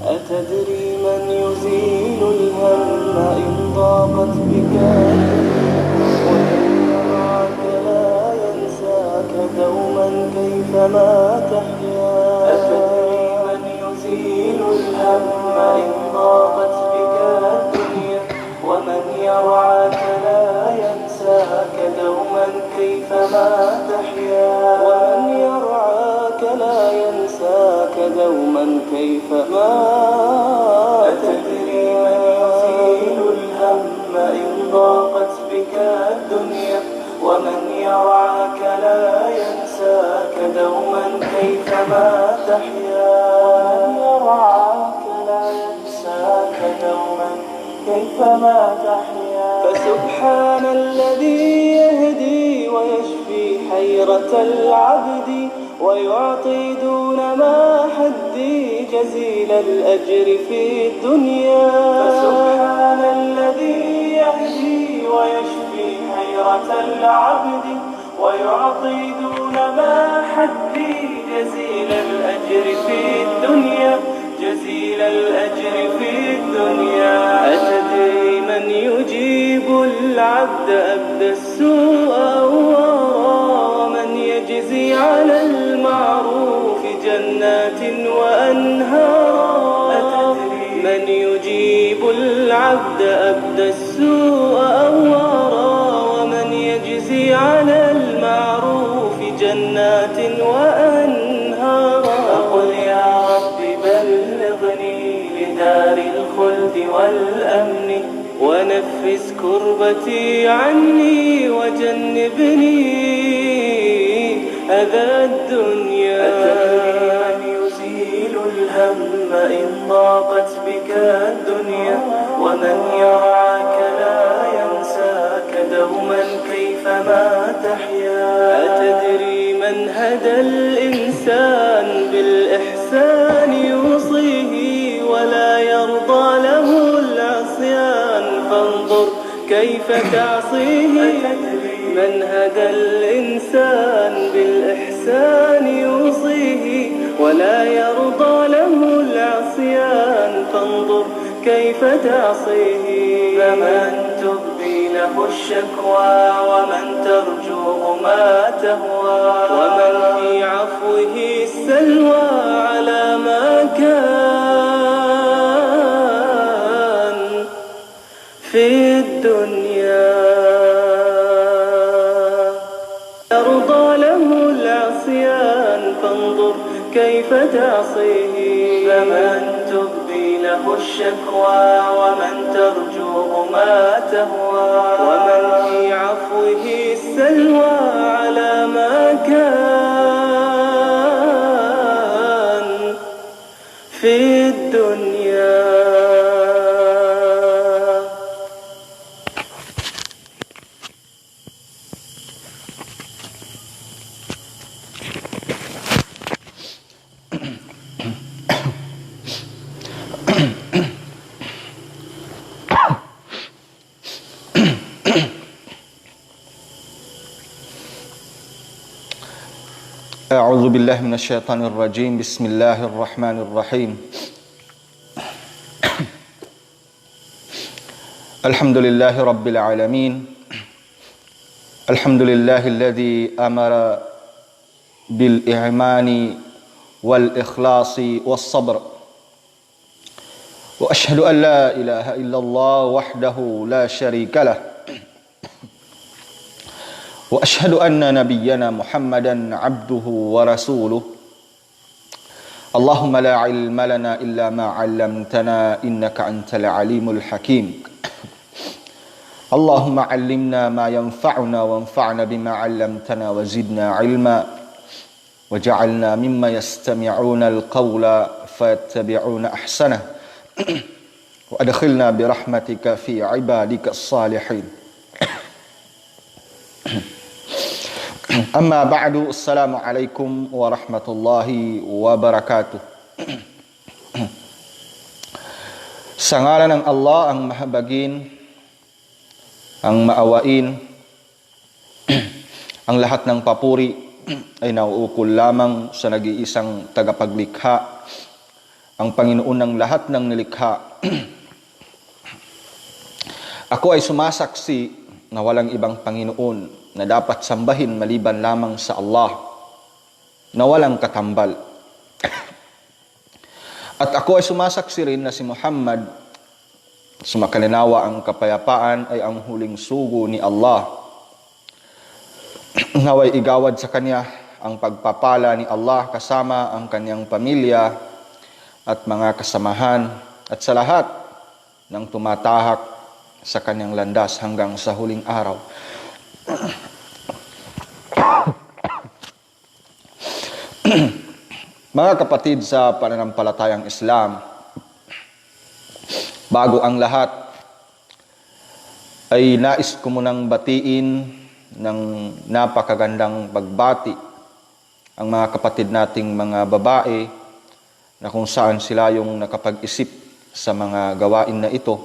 أتدري من يزيل الهم إن ضاقت بك ومن يرعاك لا ينساك دوما كيفما تحيا. أتدري من يزيل الهم إن ضاقت بك الدنيا ومن يرعاك لا ينساك دوما كيفما تحيا. ومن يرعاك لا ينساك دوما كيفما. أتدري من يزيل الهم إن ضاقت بك الدنيا ومن يرعاك لا ينساك دوما كيفما تحيا. ومن يرعاك لا ينساك دوما كيفما تحيا. فسبحان الذي يهدي ويشفي حيرة العبد ويعطي دون ما حدي جزيل الأجر في الدنيا. فسبحان الذي يهدي ويشفي حيرة العبد ويعطي دون ما حدي جزيل الأجر في الدنيا. جزيل الأجر في الدنيا. أتدري من يجيب العبد أبدى السوء ومن يجزي على المعروف جنات وأنهار. أتدري من يجيب العبد أبدى السوء ومن يجزي على المعروف جنات وأنهار. فقل يا رب بلغني لدار الخلد والأمن ونفس كربتي عني وجنبني أذى الدنيا. أتدري من يزيل الهم إن ضاقت بك الدنيا ومن يرعاك لا ينساك دوما كيفما تحيا. أتدري من هدى الإنسان بالإحسان يوصيه ولا يرضى له العصيان فانظر كيف تعصيه. من هدى الإنسان بالإحسان يوصيه ولا يرضى له العصيان فانظر كيف تعصيه. فمن تبدي له الشكوى ومن ترجوه ما تهوى ومن في عفوه السلوى على ما كان في الدنيا. يرضى له العصيان فانظر كيف تعصيه. فمن تبدي له الشكوى ومن ترجوه ما تهوى ومن في عفوه السلوى على ما كان في الدنيا. أعوذ بالله من الشيطان الرجيم. بسم الله الرحمن الرحيم. الحمد لله رب العالمين. الحمد لله الذي أمر بالإيمان والإخلاص والصبر. وأشهد أن لا إله إلا الله وحده لا شريك له. وأشهد أن نبينا محمدا عبده ورسوله. اللهم لا علم لنا إلا ما علمتنا إنك أنت العليم الحكيم. اللهم علمنا ما ينفعنا وانفعنا بما علمتنا وزدنا علما وجعلنا مما يستمعون القول فيتبعون أحسنه وأدخلنا برحمتك في عبادك الصالحين. Amma ba'du. Assalamualaikum warahmatullahi wabarakatuh. Sa ngalan ng Allah ang mahabagin, ang maawain, ang lahat ng papuri ay nauukol lamang sa nag-iisang tagapaglikha ang Panginoon ng lahat ng nilikha. Ako ay sumasaksi na walang ibang Panginoon na dapat sambahin maliban lamang sa Allah, na walang katambal. At ako ay sumasaksi rin na si Muhammad, sumakalinawa ang kapayapaan, ay ang huling sugo ni Allah. Naway igawad sa kanya ang pagpapala ni Allah kasama ang kanyang pamilya at mga kasamahan at sa lahat ng tumatahak sa kanyang landas hanggang sa huling araw. Mga kapatid sa pananampalatayang Islam, bago ang lahat ay nais ko munang batiin ng napakagandang pagbati ang mga kapatid nating mga babae na kung saan sila yung nakapag-isip sa mga gawain na ito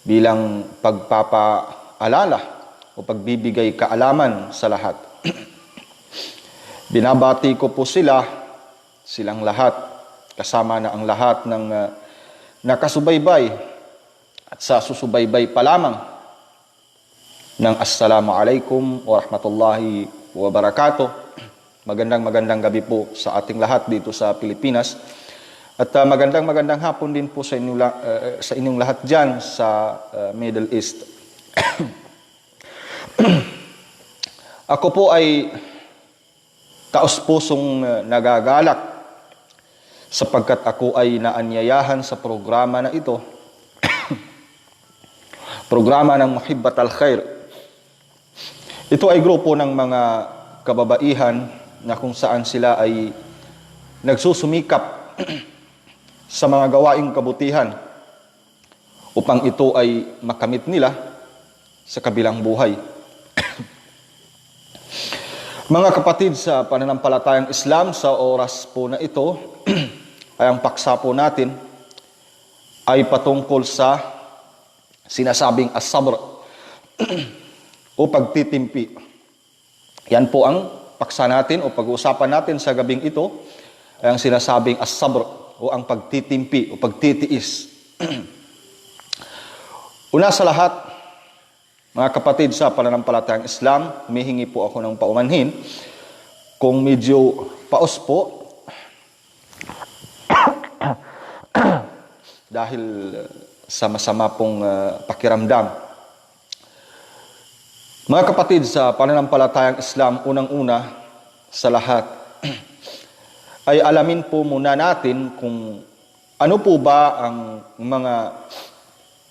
bilang pagpapaalala o pagbibigay kaalaman sa lahat. Binabati ko po silang lahat, kasama na ang lahat ng nakasubaybay at sa susubaybay pa lamang ng Assalamualaikum warahmatullahi wabarakatuh. Magandang gabi po sa ating lahat dito sa Pilipinas. At magandang hapon din po sa inyong lahat dyan sa Middle East. Ako po ay taos-pusong nagagalak sapagkat ako ay naanyayahan sa programa na ito. Programa ng Muhibbat al-Khair. Ito ay grupo ng mga kababaihan na kung saan sila ay nagsusumikap sa mga gawaing kabutihan upang ito ay makamit nila sa kabilang buhay. Mga kapatid sa pananampalatayang Islam, sa oras po na ito ay ang paksa po natin ay patungkol sa sinasabing as-sabr o pagtitimpi. Yan po ang paksa natin o pag-uusapan natin sa gabing ito ay ang sinasabing as-sabr o ang pagtitimpi o pagtitiis. Una sa lahat, mga kapatid sa pananampalatayang Islam, humihingi po ako ng paumanhin kung medyo paos po dahil sa masama pong pakiramdam. Mga kapatid sa pananampalatayang Islam, unang-una sa lahat ay alamin po muna natin kung ano po ba ang mga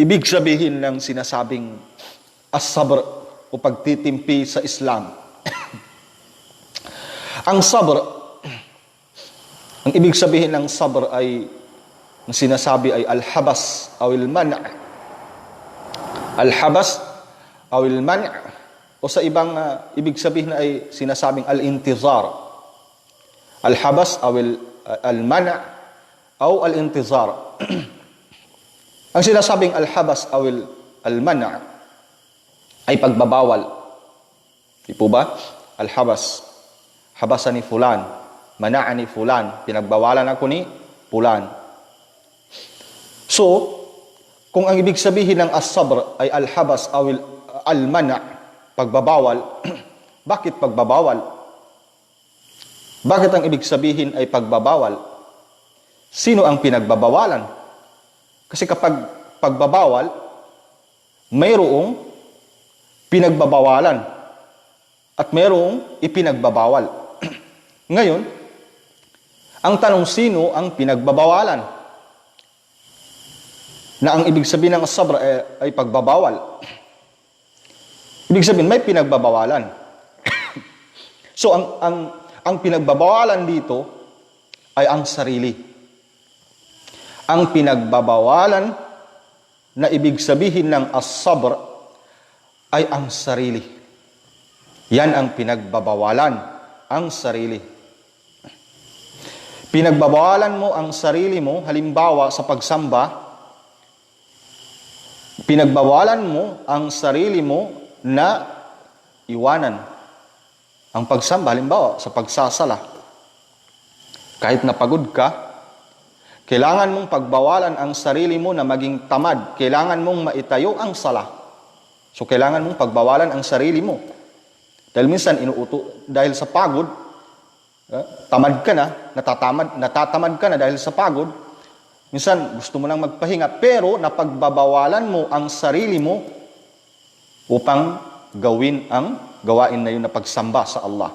ibig sabihin ng sinasabing as-sabr o pagtitimpi sa Islam. Ang sabr, ang ibig sabihin ng sabr ay, ang sinasabi ay al-habas o al-man'. Al-habas o al-man'. O sa ibang ibig sabihin ay sinasabing al-intizar. Al-habas o al-man' o al-intizar. Ang sinasabing al-habas o al-man' ay pagbabawal. Di po ba? Al-habas. Habasani fulan. Mana'ani fulan. Pinagbawalan ako ni fulan. So, kung ang ibig sabihin ng as-sabr ay al-habas o al-man', pagbabawal, bakit pagbabawal? Bakit ang ibig sabihin ay pagbabawal? Sino ang pinagbabawalan? Kasi kapag pagbabawal, mayroong pinagbabawalan at mayroong ipinagbabawal. Ngayon, ang tanong, sino ang pinagbabawalan? Na ang ibig sabihin ng as-sabr ay pagbabawal. Ibig sabihin, may pinagbabawalan. So, ang pinagbabawalan dito ay ang sarili. Ang pinagbabawalan na ibig sabihin ng as-sabr ay ang sarili. Yan ang pinagbabawalan, ang sarili. Pinagbabawalan mo ang sarili mo, halimbawa sa pagsamba, pinagbawalan mo ang sarili mo na iwanan ang pagsamba, halimbawa sa pagsasala. Kahit napagod ka, Kailangan mong pagbawalan ang sarili mo na maging tamad. Kailangan mong maitayo ang sala. So, kailangan mong pagbawalan ang sarili mo. Dahil minsan, dahil sa pagod, tamad ka na, natatamad ka na dahil sa pagod. Minsan, gusto mo lang magpahinga, pero napagbabawalan mo ang sarili mo upang gawin ang gawain na yun na pagsamba sa Allah.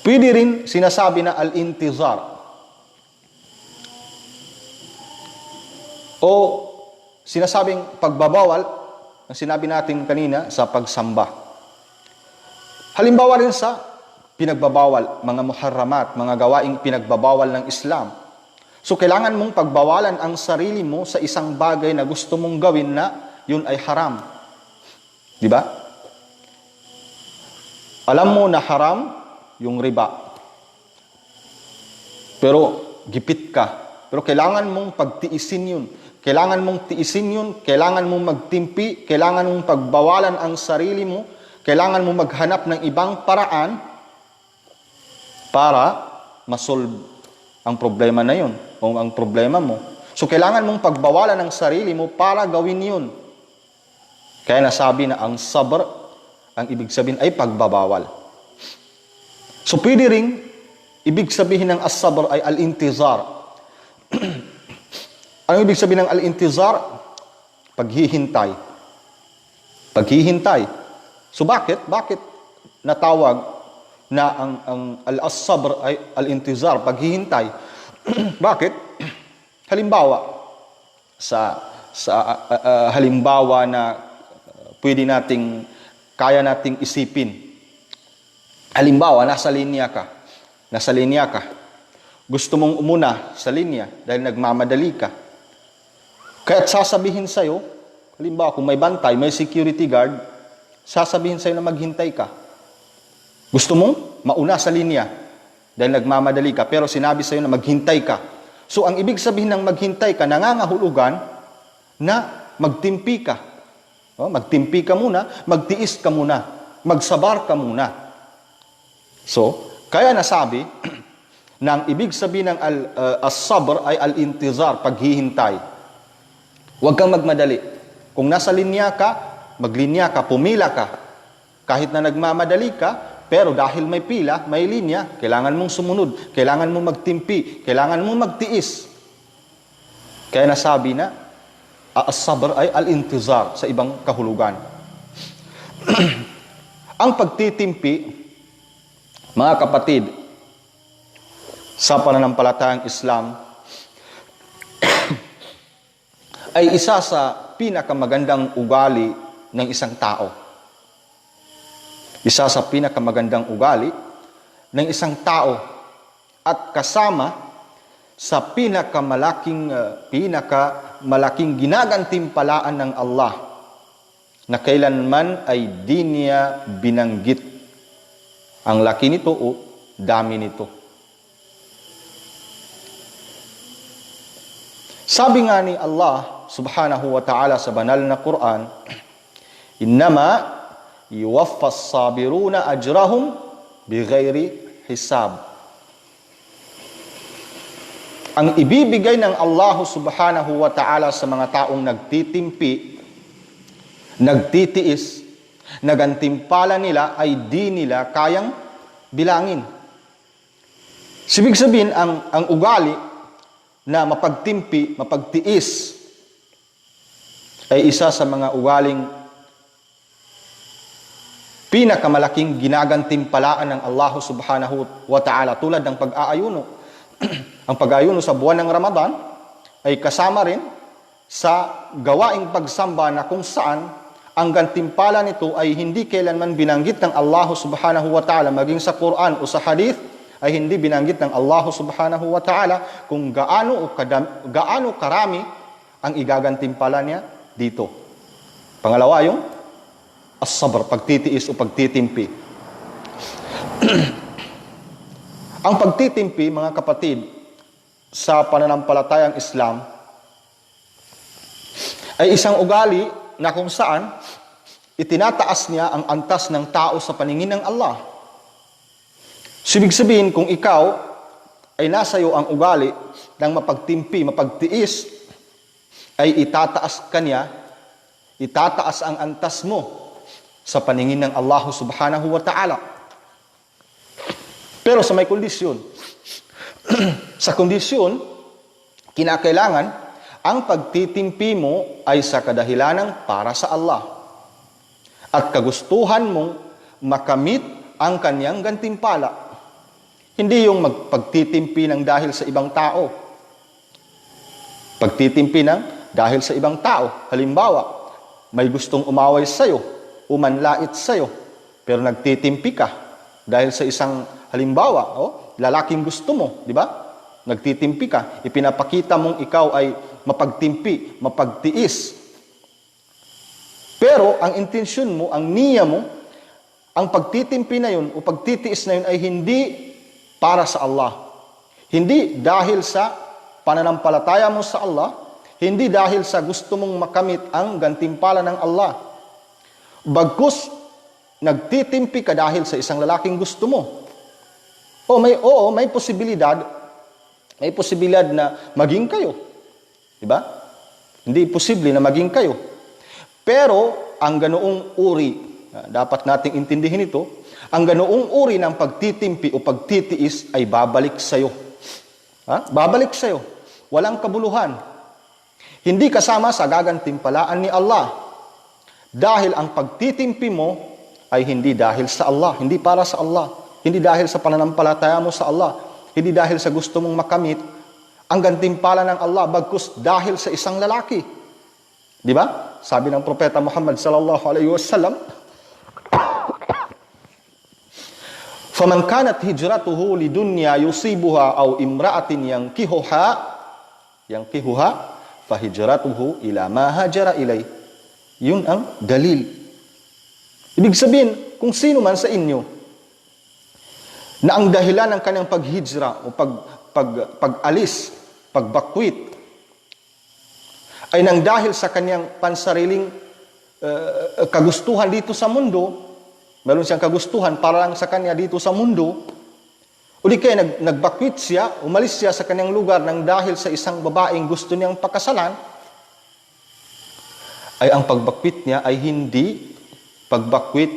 Pwede rin sinasabi na al-intizar o sinasabing pagbabawal ang sinabi natin kanina sa pagsamba. Halimbawa rin sa pinagbabawal, mga muharramat, mga gawaing pinagbabawal ng Islam. So kailangan mong pagbawalan ang sarili mo sa isang bagay na gusto mong gawin na yun ay haram. Di ba? Alam mo na haram yung riba. Pero gipit ka. Pero kailangan mong pagtiisin yun. Kailangan mong tiisin yun. Kailangan mong magtimpi. Kailangan mong pagbawalan ang sarili mo. Kailangan mong maghanap ng ibang paraan para masolve ang problema na yun o ang problema mo. So kailangan mong pagbawalan ang sarili mo para gawin yun. Kaya nasabi na ang sabr, ang ibig sabihin ay pagbabawal. So, pwede ring ibig sabihin ng as-sabr ay al-intizar. Ano ibig sabihin ng al-intizar? Paghihintay. Paghihintay. So, bakit? Bakit natawag na ang al-sabr ay al-intizar, paghihintay? Bakit? Halimbawa, halimbawa na kaya nating isipin. Halimbawa, nasa linya ka. Gusto mong umuna sa linya dahil nagmamadali ka. Kaya't sasabihin sa'yo, halimbawa kung may bantay, may security guard, sasabihin sa'yo na maghintay ka. Gusto mong mauna sa linya dahil nagmamadali ka, pero sinabi sa'yo na maghintay ka. So, ang ibig sabihin ng maghintay ka, nangangahulugan na magtimpi ka. Magtimpi ka muna, magtiis ka muna, magsabar ka muna. So, kaya nasabi na ang ibig sabihin ng as-sabr ay al-intizar, paghihintay. Huwag kang magmadali. Kung nasa linya ka, maglinya ka, pumila ka. Kahit na nagmamadali ka, pero dahil may pila, may linya, kailangan mong sumunod, kailangan mong magtimpi, kailangan mong magtiis. Kaya nasabi na, as-sabr ay al-intizar sa ibang kahulugan. Ang pagtitimpi, mga kapatid, sa pananampalatayang Islam, ay isa sa pinakamagandang ugali ng isang tao. Isa sa pinakamagandang ugali ng isang tao at kasama sa pinakamalaking ginagantimpalaan ng Allah na kailanman ay di niya binanggit ang laki nito o dami nito. Sabi nga ni Allah subhanahu wa ta'ala sa banal na Quran, "Innama yuwaffas sabiruna ajrahum bighairi hisab." Ang ibibigay ng Allah subhanahu wa ta'ala sa mga taong nagtitimpi, nagtitiis, nagantimpala nila ay di nila kayang bilangin. Ibig sabihin, ang ugali na mapagtimpi, mapagtiis, ay isa sa mga ugaling pinakamalaking ginagantimpalaan ng Allah subhanahu wa ta'ala, tulad ng pag-aayuno. Ang pag-aayuno sa buwan ng Ramadan ay kasama rin sa gawaing pagsamba na kung saan ang gantimpala nito ay hindi kailanman binanggit ng Allah subhanahu wa ta'ala, maging sa Quran o sa hadith ay hindi binanggit ng Allah subhanahu wa ta'ala kung gaano karami ang igagantimpala niya dito. Pangalawa, yung as-sabr, pagtitiis o pagtitimpi. Ang pagtitimpi, mga kapatid, sa pananampalatayang Islam ay isang ugali na kung saan itinataas niya ang antas ng tao sa paningin ng Allah. Ibig sabihin, kung ikaw ay nasa iyo ang ugali ng mapagtimpi, mapagtiis, ay itataas ang antas mo sa paningin ng Allah subhanahu wa ta'ala. Pero sa may kondisyon, sa kondisyon, kinakailangan ang pagtitimpi mo ay sa kadahilanang para sa Allah at kagustuhan mong makamit ang kanyang gantimpala. Hindi yung pagtitimpi ng dahil sa ibang tao. Pagtitimpi ng dahil sa ibang tao. Halimbawa, may gustong umaway sa'yo, umanlait sa'yo, pero nagtitimpi ka dahil sa isang halimbawa, lalaking gusto mo, di ba? Nagtitimpi ka, ipinapakita mong ikaw ay mapagtimpi, mapagtiis. Pero ang intensyon mo, ang niya mo, ang pagtitimpi na yun o pagtitiis na yun ay hindi para sa Allah. Hindi dahil sa pananampalataya mo sa Allah, hindi dahil sa gusto mong makamit ang gantimpala ng Allah. Bagkus, nagtitimpi ka dahil sa isang lalaking gusto mo. May posibilidad na maging kayo. Diba? Hindi posible na maging kayo. Pero, ang ganoong uri, dapat nating intindihin ito, ang ganoong uri ng pagtitimpi o pagtitiis ay babalik sa'yo. Babalik sa'yo. Walang kabuluhan. Hindi kasama sa gagantimpalaan ni Allah. Dahil ang pagtitimpi mo ay hindi dahil sa Allah, hindi para sa Allah. Hindi dahil sa pananampalataya mo sa Allah. Hindi dahil sa gusto mong makamit ang gantimpala ng Allah, bagkus dahil sa isang lalaki. Di ba? Sabi ng Propeta Muhammad sallallahu alaihi wasallam, "Faman kanat hijratuhu lidunya yusibuha aw imra'atin yankihuha fahijratuhu ila ma hajara ilay." Yun ang dalil. Ibig sabihin, kung sino man sa inyo na ang dahilan ng kanyang paghijra o pag-alis, pagbakwit, ay nang dahil sa kanyang pansariling kagustuhan dito sa mundo, meron siyang kagustuhan para lang sa kanya dito sa mundo, o di kaya nagbakwit siya, umalis siya sa kanyang lugar nang dahil sa isang babaeng gusto niyang pakasalan, ay ang pagbakwit niya ay hindi pagbakwit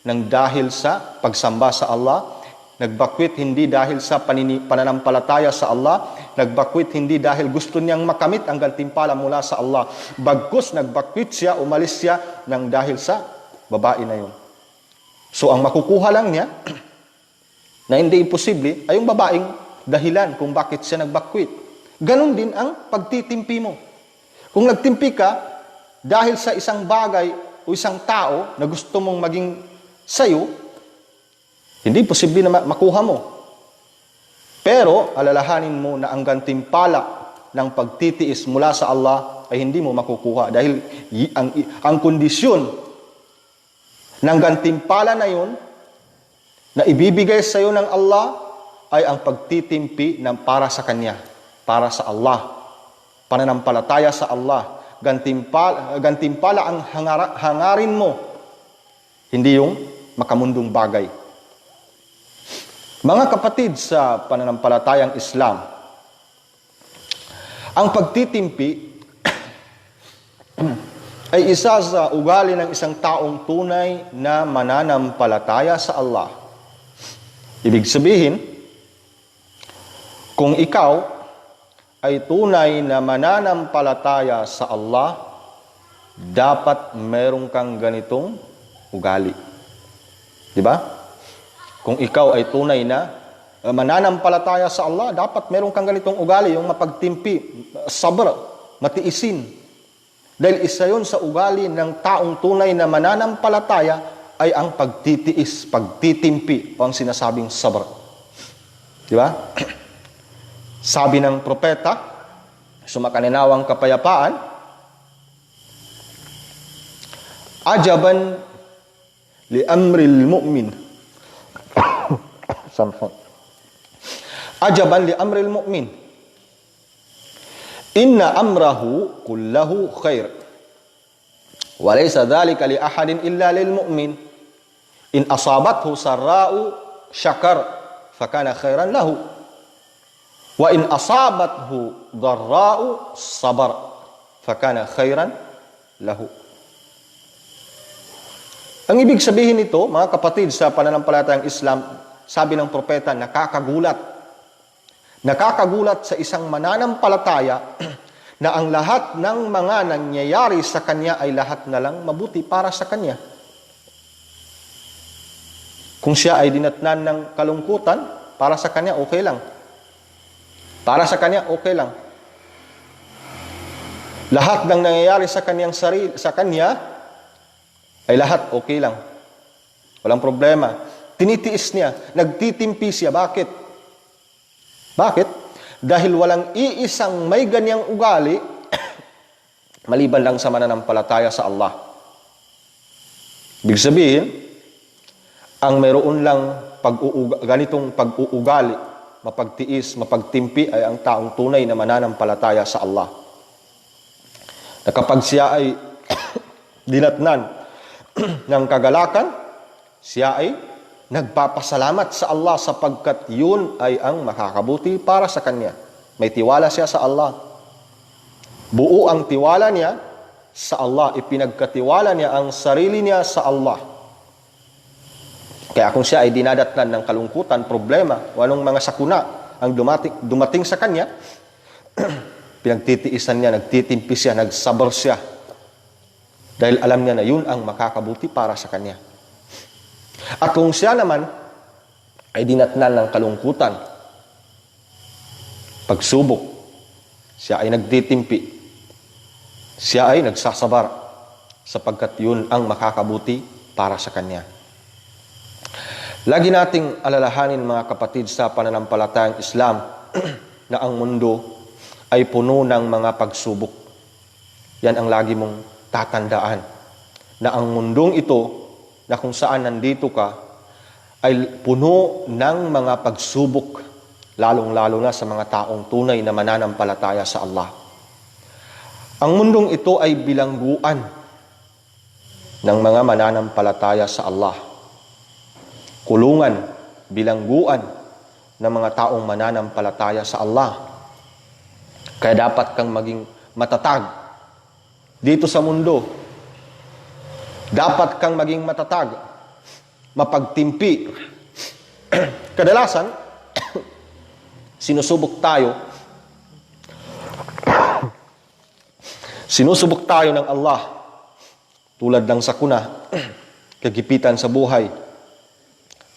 ng dahil sa pagsamba sa Allah, nagbakwit hindi dahil sa pananampalataya sa Allah, nagbakwit hindi dahil gusto niyang makamit ang gantimpala mula sa Allah. Bagkus nagbakwit siya, umalis siya ng dahil sa babae na yun. So ang makukuha lang niya na hindi imposible ay yung babaeng dahilan kung bakit siya nagbakwit. Ganon din ang pagtitimpi mo. Kung nagtimpi ka dahil sa isang bagay o isang tao na gusto mong maging sayo, hindi posible na makuha mo. Pero, alalahanin mo na ang gantimpala ng pagtitiis mula sa Allah ay hindi mo makukuha. Dahil ang kondisyon ng gantimpala na yun, na ibibigay sa iyo ng Allah, ay ang pagtitimpi ng para sa Kanya, para sa Allah. Pananampalataya sa Allah. Gantimpala ang hangarin mo, hindi yung makamundong bagay. Mga kapatid sa pananampalatayang Islam, ang pagtitimpi ay isa sa ugali ng isang taong tunay na mananampalataya sa Allah. Ibig sabihin, kung ikaw ay tunay na mananampalataya sa Allah, dapat meron kang ganitong ugali. Di ba? Kung ikaw ay tunay na mananampalataya sa Allah, dapat meron kang ganitong ugali, yung mapagtimpi, sabr, matiisin. Dahil isa yun sa ugali ng taong tunay na mananampalataya ay ang pagtitiis, pagtitimpi, o ang sinasabing sabr. Di ba? Sabi ng propeta, sumakaninawang kapayapaan, "Ajaban li amril mu'min." Ajaban li amril mu'min. Inna amrahu kullahu khair. Wa laysa dhalika li ahadin illa lil mu'min. In asabathu sarra'u syakar fakana khairan lahu. Wa in asabathu dharra'u sabar fakana khairan lahu. Ang ibig sabihin nito, mga kapatid, sa pananampalatayang Islam, sabi ng propeta, nakakagulat. Nakakagulat sa isang mananampalataya na ang lahat ng mga nangyayari sa kanya ay lahat na lang mabuti para sa kanya. Kung siya ay dinatnan ng kalungkutan, para sa kanya okay lang. Para sa kanya okay lang. Lahat ng nangyayari sa kanyang sarili, sa kanya ay lahat okay lang. Walang problema. Tinitiis niya, nagtitimpi siya. Bakit? Bakit? Dahil walang iisang may ganyang ugali maliban lang sa mananampalataya sa Allah. Ibig sabihin, ang mayroon lang ganitong pag-uugali, mapagtiis, mapagtimpi ay ang taong tunay na mananampalataya sa Allah. Na kapag siya ay dinatnan ng kagalakan, siya ay nagpapasalamat sa Allah sapagkat yun ay ang makakabuti para sa kanya. May tiwala siya sa Allah. Buo ang tiwala niya sa Allah. Ipinagkatiwala niya ang sarili niya sa Allah. Kaya kung siya ay dinadatnan ng kalungkutan, problema, walong mga sakuna ang dumating sa kanya, pinagtitiisan niya, nagtitimpi siya, nagsabar siya. Dahil alam niya na yun ang makakabuti para sa kanya. At kung siya naman ay dinatnan ng kalungkutan, pagsubok, siya ay nagtitimpi, siya ay nagsasabar, sapagkat yun ang makakabuti para sa kanya. Lagi nating alalahanin, mga kapatid, sa pananampalatayang Islam na ang mundo ay puno ng mga pagsubok. Yan ang lagi mong tatandaan, na ang mundong ito na kung saan nandito ka ay puno ng mga pagsubok, lalong-lalo na sa mga taong tunay na mananampalataya sa Allah. Ang mundong ito ay bilangguan ng mga mananampalataya sa Allah. Kulungan, bilangguan ng mga taong mananampalataya sa Allah. Kaya dapat kang maging matatag dito sa mundo. Dapat kang maging matatag, mapagtimpi. Kadalasan, sinusubok tayo ng Allah, tulad ng sakuna, kagipitan sa buhay,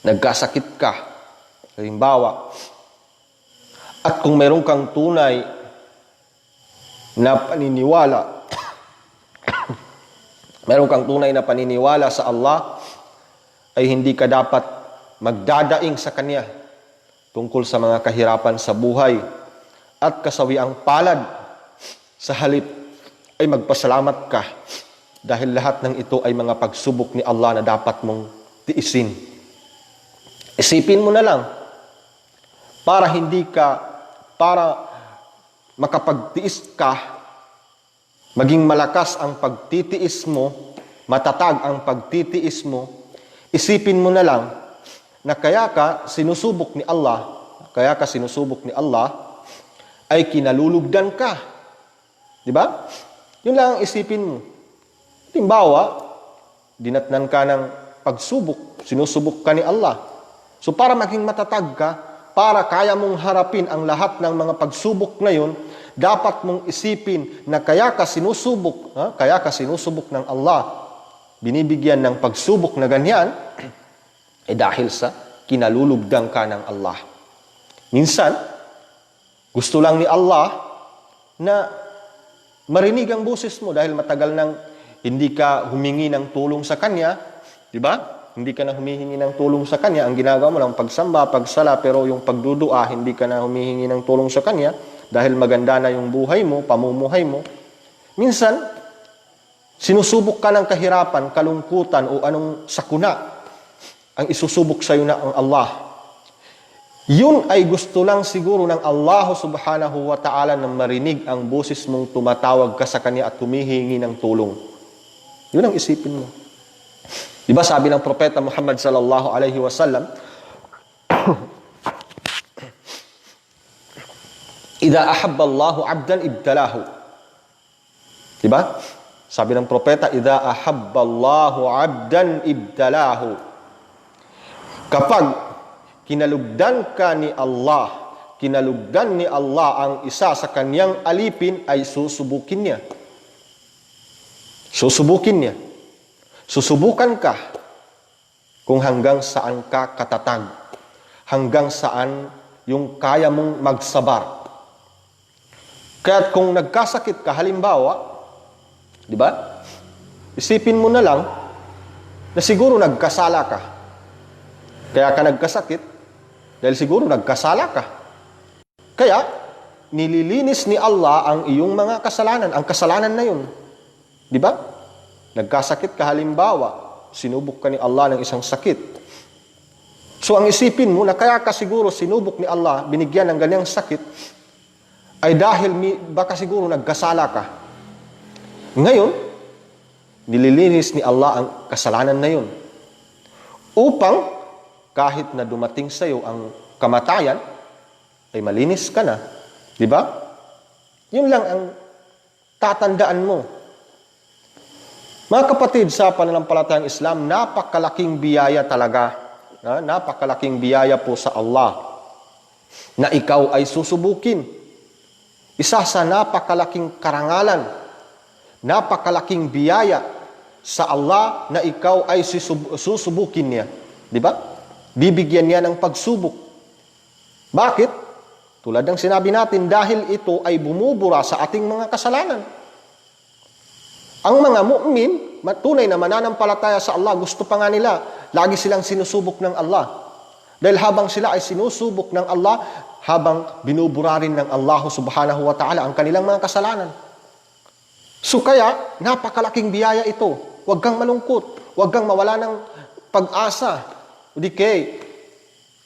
nagkasakit ka, halimbawa, at kung mayroon kang tunay na paniniwala, mayroon kang tunay na paniniwala sa Allah, ay hindi ka dapat magdadaing sa Kanya tungkol sa mga kahirapan sa buhay at kasawiang palad. Sa halip ay magpasalamat ka dahil lahat ng ito ay mga pagsubok ni Allah na dapat mong tiisin. Isipin mo na lang para makapagtiis ka, maging malakas ang pagtitiis mo, matatag ang pagtitiis mo. Isipin mo na lang na kaya ka sinusubok ni Allah ay kinalulugdan ka. Di ba? Yun lang ang isipin mo. Halimbawa, dinatnan ka ng pagsubok, sinusubok ka ni Allah. So para maging matatag ka, para kaya mong harapin ang lahat ng mga pagsubok na yun, dapat mong isipin na kaya ka sinusubok ng Allah, binibigyan ng pagsubok na ganyan, dahil sa kinalulugdan ka ng Allah. Minsan, gusto lang ni Allah na marinig ang boses mo dahil matagal nang hindi ka humingi ng tulong sa Kanya, di ba? Hindi ka na humihingi ng tulong sa Kanya. Ang ginagawa mo lang pagsamba, pagsala, pero yung pagdudua, hindi ka na humihingi ng tulong sa Kanya dahil maganda na yung buhay mo, pamumuhay mo. Minsan, sinusubok ka ng kahirapan, kalungkutan o anong sakuna ang isusubok sa iyo na ang Allah. Yun ay gusto lang siguro ng Allah subhanahu wa ta'ala na marinig ang boses mong tumatawag ka sa Kanya at humihingi ng tulong. Yun ang isipin mo. Diba sabi ng propeta Muhammad sallallahu alaihi wasallam, Idza ahabba Allahu 'abdan ibtalahu. Diba? Sabi ng propeta, idza ahabba Allahu 'abdan ibtalahu. Kapag kinalugdan ka ni Allah, kinalugdan ni Allah ang isa sa kanyang alipin, ay susubukin niya. Susubukin niya. Susubukan ka kung hanggang saan ka katatag. Hanggang saan yung kaya mong magsabar. Kaya kung nagkasakit ka, halimbawa, di ba? Isipin mo na lang na siguro nagkasala ka. Kaya ka nagkasakit dahil siguro nagkasala ka. Kaya, nililinis ni Allah ang iyong mga kasalanan. Ang kasalanan na yun. Di ba? Nagkasakit ka halimbawa, sinubok ka ni Allah ng isang sakit. So, ang isipin mo na kaya ka siguro sinubok ni Allah, binigyan ng ganyang sakit, ay dahil baka siguro nagkasala ka. Ngayon, nililinis ni Allah ang kasalanan na yun. Upang, kahit na dumating sa iyo ang kamatayan, ay malinis ka na. Di ba? Yun lang ang tatandaan mo. Mga kapatid, sa pananampalatayang Islam, napakalaking biyaya talaga. Napakalaking biyaya po sa Allah na ikaw ay susubukin. Isa sa napakalaking karangalan, napakalaking biyaya sa Allah na ikaw ay susubukin niya. Di ba? Bibigyan niya ng pagsubok. Bakit? Tulad ng sinabi natin, dahil ito ay bumubura sa ating mga kasalanan. Ang mga mu'min, tunay na mananampalataya sa Allah, gusto pa nga nila, lagi silang sinusubok ng Allah. Dahil habang sila ay sinusubok ng Allah, habang binubura rin ng Allah subhanahu wa ta'ala ang kanilang mga kasalanan. So kaya, napakalaking biyaya ito. Huwag kang malungkot. Huwag kang mawala ng pag-asa. Hindi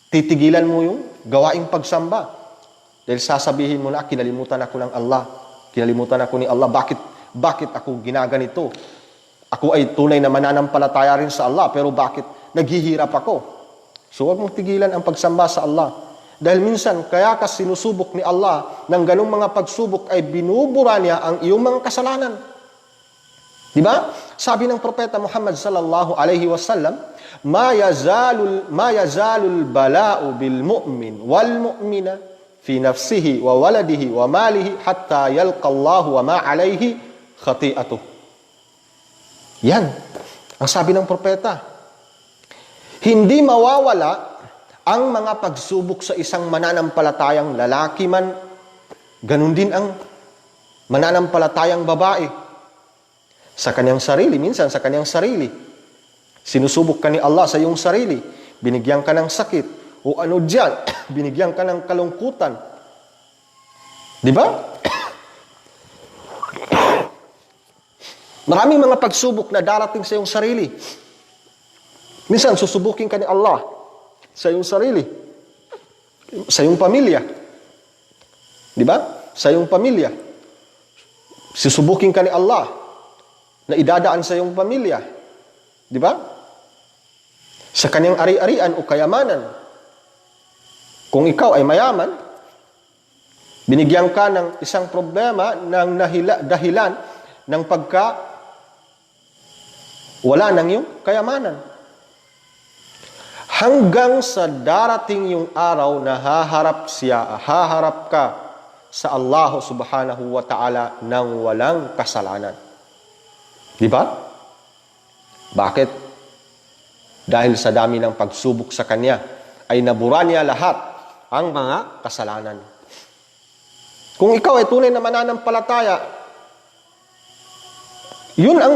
titigilan mo yung gawaing pagsamba. Dahil sasabihin mo na, kinalimutan ako ng Allah. Kinalimutan ako ni Allah. Bakit ako ginaganito? Ako ay tunay na mananampalataya rin sa Allah, pero bakit naghihirap ako? So huwag mong tigilan ang pagsamba sa Allah. Dahil minsan, kaya ka sinusubok ni Allah ng ganong mga pagsubok ay binubura niya ang iyong mga kasalanan. Di ba? Sabi ng propeta Muhammad sallallahu alaihi wasallam, ma yazalul bala'u bil mu'min wal mu'mina fi nafsihi wa waladihi wa malihi hatta yalqa Allah wa ma alayhi khati'atuh. Yan ang sabi ng propeta. Hindi mawawala ang mga pagsubok sa isang mananampalatayang lalaki man, ganun din ang mananampalatayang babae. Sa kanyang sarili, minsan sa kanyang sarili. Sinusubok ka ni Allah sa iyong sarili. Binigyan ka ng sakit. O ano dyan, binigyan ka ng kalungkutan. Di ba? Maraming mga pagsubok na darating sa iyong sarili. Minsan, susubukin ka ni Allah sa iyong sarili, sa iyong pamilya. Di ba? Sa iyong pamilya. Susubukin ka ni Allah na idadaan sa iyong pamilya. Di ba? Sa kanyang ari-arian o kayamanan. Kung ikaw ay mayaman, binigyan ka ng isang problema ng dahilan ng wala ng iyong kayamanan. Hanggang sa darating yung araw na haharap ka sa Allah subhanahu wa ta'ala ng walang kasalanan. Di ba? Bakit? Dahil sa dami ng pagsubok sa Kanya, ay nabura niya lahat ang mga kasalanan. Kung ikaw ay tunay na mananampalataya, yun ang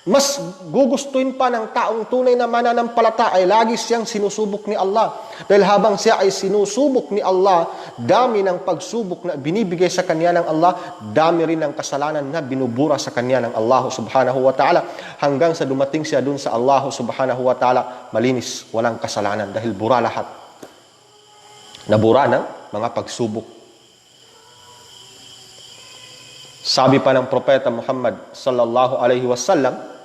mas gugustuhin pa ng taong tunay na mananampalataya ay lagi siyang sinusubok ni Allah. Dahil habang siya ay sinusubok ni Allah, dami ng pagsubok na binibigay sa kanya ng Allah, dami rin ng kasalanan na binubura sa kanya ng Allah subhanahu wa ta'ala. Hanggang sa dumating siya dun sa Allah subhanahu wa ta'ala, malinis, walang kasalanan. Dahil bura lahat. Nabura ng mga pagsubok. Sabi pa ng propeta Muhammad sallallahu alaihi wasallam,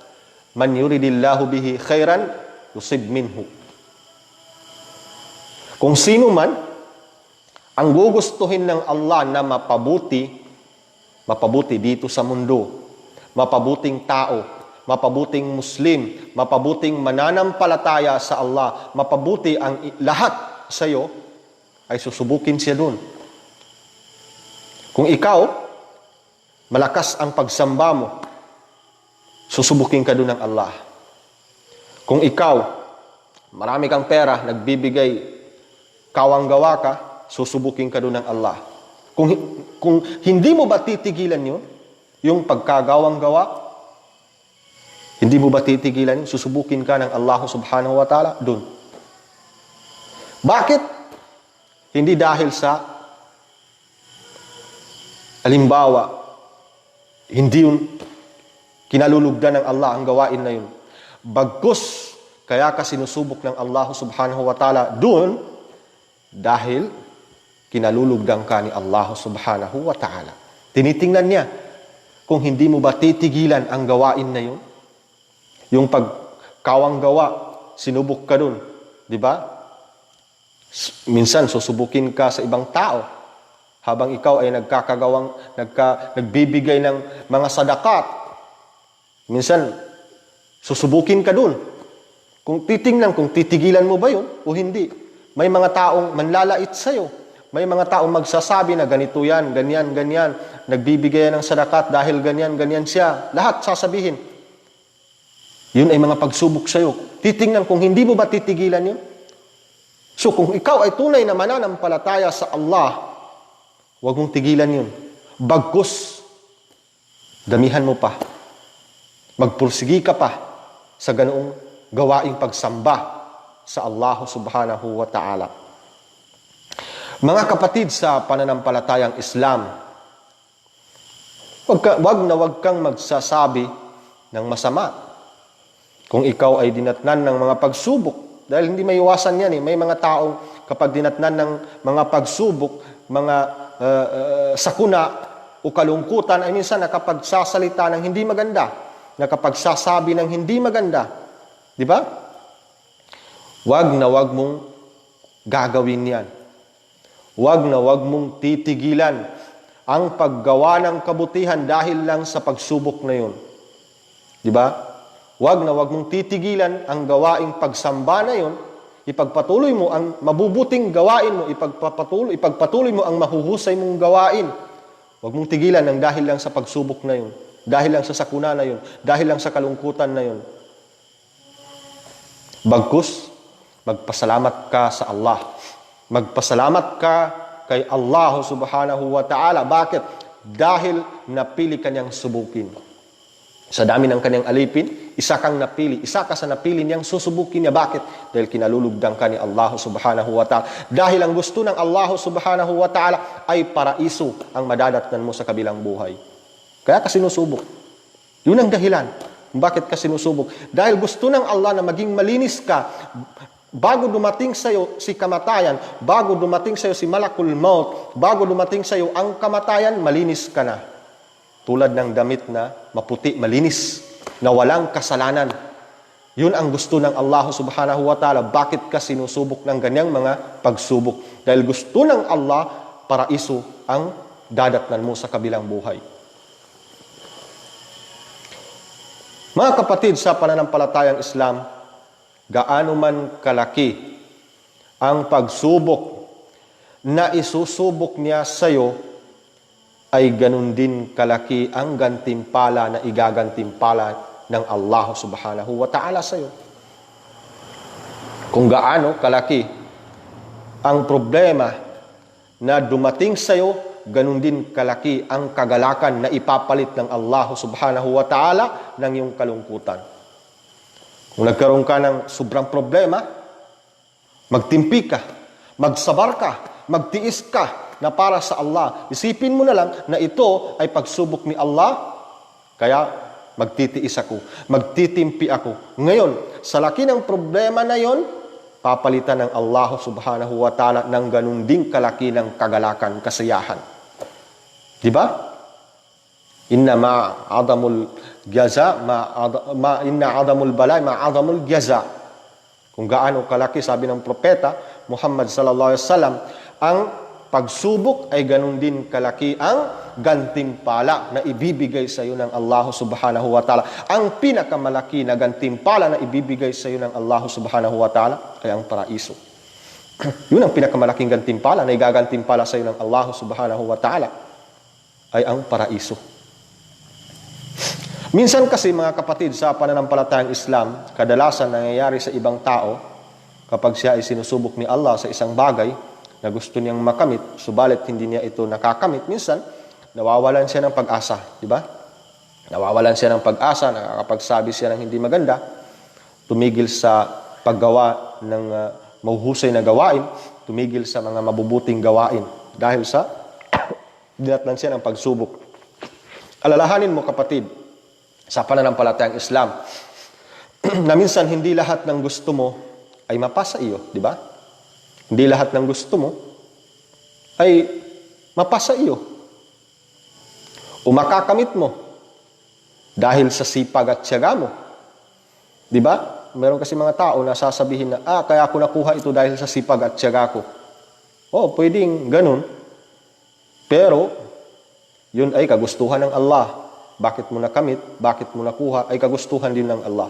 man yuridillahu bihi khairan yusib minhu. Kung sino man Ang gugustuhin ng Allah na mapabuti dito sa mundo, mapabuting tao, mapabuting Muslim, mapabuting mananampalataya sa Allah, mapabuti ang lahat sa iyo, ay susubukin siya dun. Kung ikaw, malakas ang pagsamba mo, susubukin ka dun ng Allah. Kung ikaw, marami kang pera, nagbibigay, kawang-gawa ka, susubukin ka dun ng Allah. Kung hindi mo ba titigilan yun, yung pagkagawang-gawa, hindi mo ba titigilan yun, susubukin ka ng Allah subhanahu wa ta'ala dun. Bakit? Hindi dahil sa, halimbawa, hindi yun kinalulugdan ng Allah ang gawain na yun. Bagkus, kaya ka sinusubok ng Allah subhanahu wa ta'ala dun, dahil kinalulugdan ka ni Allah subhanahu wa ta'ala. Tinitingnan niya kung hindi mo ba titigilan ang gawain na yun. Yung pagkawang gawa, sinubok ka dun. Di ba? Minsan, susubukin ka sa ibang tao habang ikaw ay nagbibigay ng mga sadakat. Minsan, susubukin ka dun. Kung titigilan mo ba yun o hindi. May mga taong manlalait sa'yo. May mga taong magsasabi na ganito yan, ganyan, ganyan. Nagbibigay ng sadakat dahil ganyan, ganyan siya. Lahat sasabihin. Yun ay mga pagsubok sa'yo. Titingnan kung hindi mo ba titigilan yun. So kung ikaw ay tunay na mananampalataya sa Allah, huwag mong tigilan yun. Bagkus, damihan mo pa. Magpursigi ka pa sa ganoong gawaing pagsamba sa Allah subhanahu wa ta'ala. Mga kapatid sa pananampalatayang Islam, wag kang magsasabi ng masama. Kung ikaw ay dinatnan ng mga pagsubok, dahil hindi may iwasan yan eh. May mga taong kapag dinatnan ng mga pagsubok, mga sakuna o kalungkutan, ay minsan nakapagsasalita ng hindi maganda, nakapagsasabi ng hindi maganda. Di ba? Wag na wag mong gagawin yan. Wag na wag mong titigilan ang paggawa ng kabutihan dahil lang sa pagsubok na yun. Di ba? Wag na wag mong titigilan ang gawaing pagsamba na yun. Ipagpatuloy mo ang mabubuting gawain mo. Ipagpatuloy mo ang mahuhusay mong gawain. Wag mong tigilan ang dahil lang sa pagsubok na yun. Dahil lang sa sakuna na yun. Dahil lang sa kalungkutan na yun. Bagkus, magpasalamat ka sa Allah. Magpasalamat ka kay Allah subhanahu wa ta'ala. Bakit? Dahil napili kanyang subukin. Sa dami ng kanyang alipin, isa kang napili. Isa ka sa napili niyang susubukin niya. Bakit? Dahil kinalulugdan ka ni Allah subhanahu wa ta'ala. Dahil ang gusto ng Allah subhanahu wa ta'ala ay paraiso ang madadatnan mo sa kabilang buhay. Kaya ka sinusubok. Yun ang dahilan. Bakit ka sinusubok? Dahil gusto ng Allah na maging malinis ka. Bago dumating sa iyo si kamatayan, bago dumating sa iyo si Malakul Maut, bago dumating sa iyo ang kamatayan, malinis ka na. Tulad ng damit na maputi, malinis, na walang kasalanan. Yun ang gusto ng Allah subhanahu wa ta'ala. Bakit ka sinusubok ng ganyang mga pagsubok? Dahil gusto ng Allah, paraiso ang dadatnan mo sa kabilang buhay. Mga kapatid sa pananampalatayang Islam, gaano man kalaki ang pagsubok na isusubok niya sa iyo, ay ganun din kalaki ang gantimpala na igagantimpala ng Allah subhanahu wa ta'ala sa iyo. Kung gaano kalaki ang problema na dumating sa iyo, ganun din kalaki ang kagalakan na ipapalit ng Allah subhanahu wa ta'ala ng iyong kalungkutan. Kung nagkaroon ka ng sobrang problema, magtimpi ka, magsabar ka, magtiis ka na para sa Allah. Isipin mo na lang na ito ay pagsubok ni Allah, kaya magtitiis ako, magtitimpi ako. Ngayon, sa laki ng problema na yon, papalitan ng Allah subhanahu wa ta'ala ng ganun ding kalaki ng kagalakan, kasiyahan. Diba? Inna ma'adamul jaza, inna adamul balay, ma'adamul jaza. Kung gaano kalaki, sabi ng propeta Muhammad sallallahu alaihi wasallam, ang pagsubok ay ganun din kalaki ang gantimpala na ibibigay sa iyo ng Allah subhanahu wa ta'ala. Ang pinakamalaki na gantimpala na ibibigay sa iyo ng Allah subhanahu wa ta'ala ay ang paraiso. Yun ang pinakamalaking gantimpala na igagantimpala sa iyo ng Allah subhanahu wa ta'ala ay ang paraiso. Minsan kasi mga kapatid, sa pananampalatayang Islam, kadalasan nangyayari sa ibang tao kapag siya ay sinusubok ni Allah sa isang bagay na gusto niyang makamit, subalit hindi niya ito nakakamit, minsan nawawalan siya ng pag-asa, di ba? Nawawalan siya ng pag-asa, nakakapagsabi siya ng hindi maganda, tumigil sa paggawa ng mahuhusay na gawain, tumigil sa mga mabubuting gawain dahil sa dinatnan siya ng pagsubok. Alalahanin mo kapatid, sa pananampalatayang Islam, na minsan hindi lahat ng gusto mo ay mapasa iyo, di ba? Hindi lahat ng gusto mo ay mapasa iyo o makakamit mo dahil sa sipag at tiyaga mo. Di ba? Meron kasi mga tao na sasabihin na, kaya ako nakuha ito dahil sa sipag at tiyaga ko. Pwedeng ganun. Pero, yun ay kagustuhan ng Allah. Bakit mo nakamit, bakit mo nakuha, ay kagustuhan din ng Allah.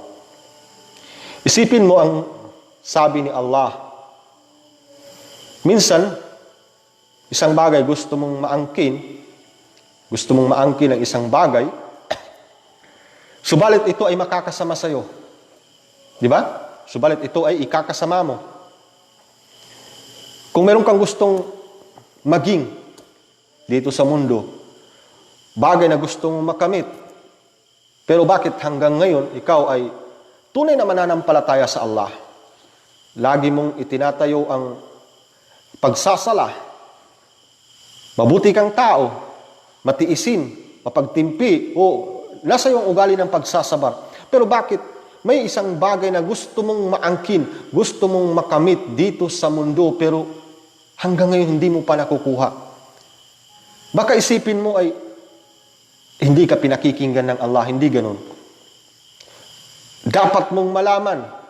Isipin mo ang sabi ni Allah. Minsan, isang bagay gusto mong maangkin ang isang bagay, subalit ito ay makakasama sa iyo. Di ba? Subalit ito ay ikakasama mo. Kung meron kang gustong maging dito sa mundo, bagay na gusto mong makamit, pero bakit hanggang ngayon ikaw ay tunay na mananampalataya sa Allah? Lagi mong itinatayo ang pagsasala, mabuti kang tao, matiisin, mapagtimpi, o nasa iyong ugali ng pagsasabar. Pero bakit may isang bagay na gusto mong maangkin, gusto mong makamit dito sa mundo, pero hanggang ngayon hindi mo pa nakukuha? Baka isipin mo ay hindi ka pinakikinggan ng Allah, hindi ganun. Dapat mong malaman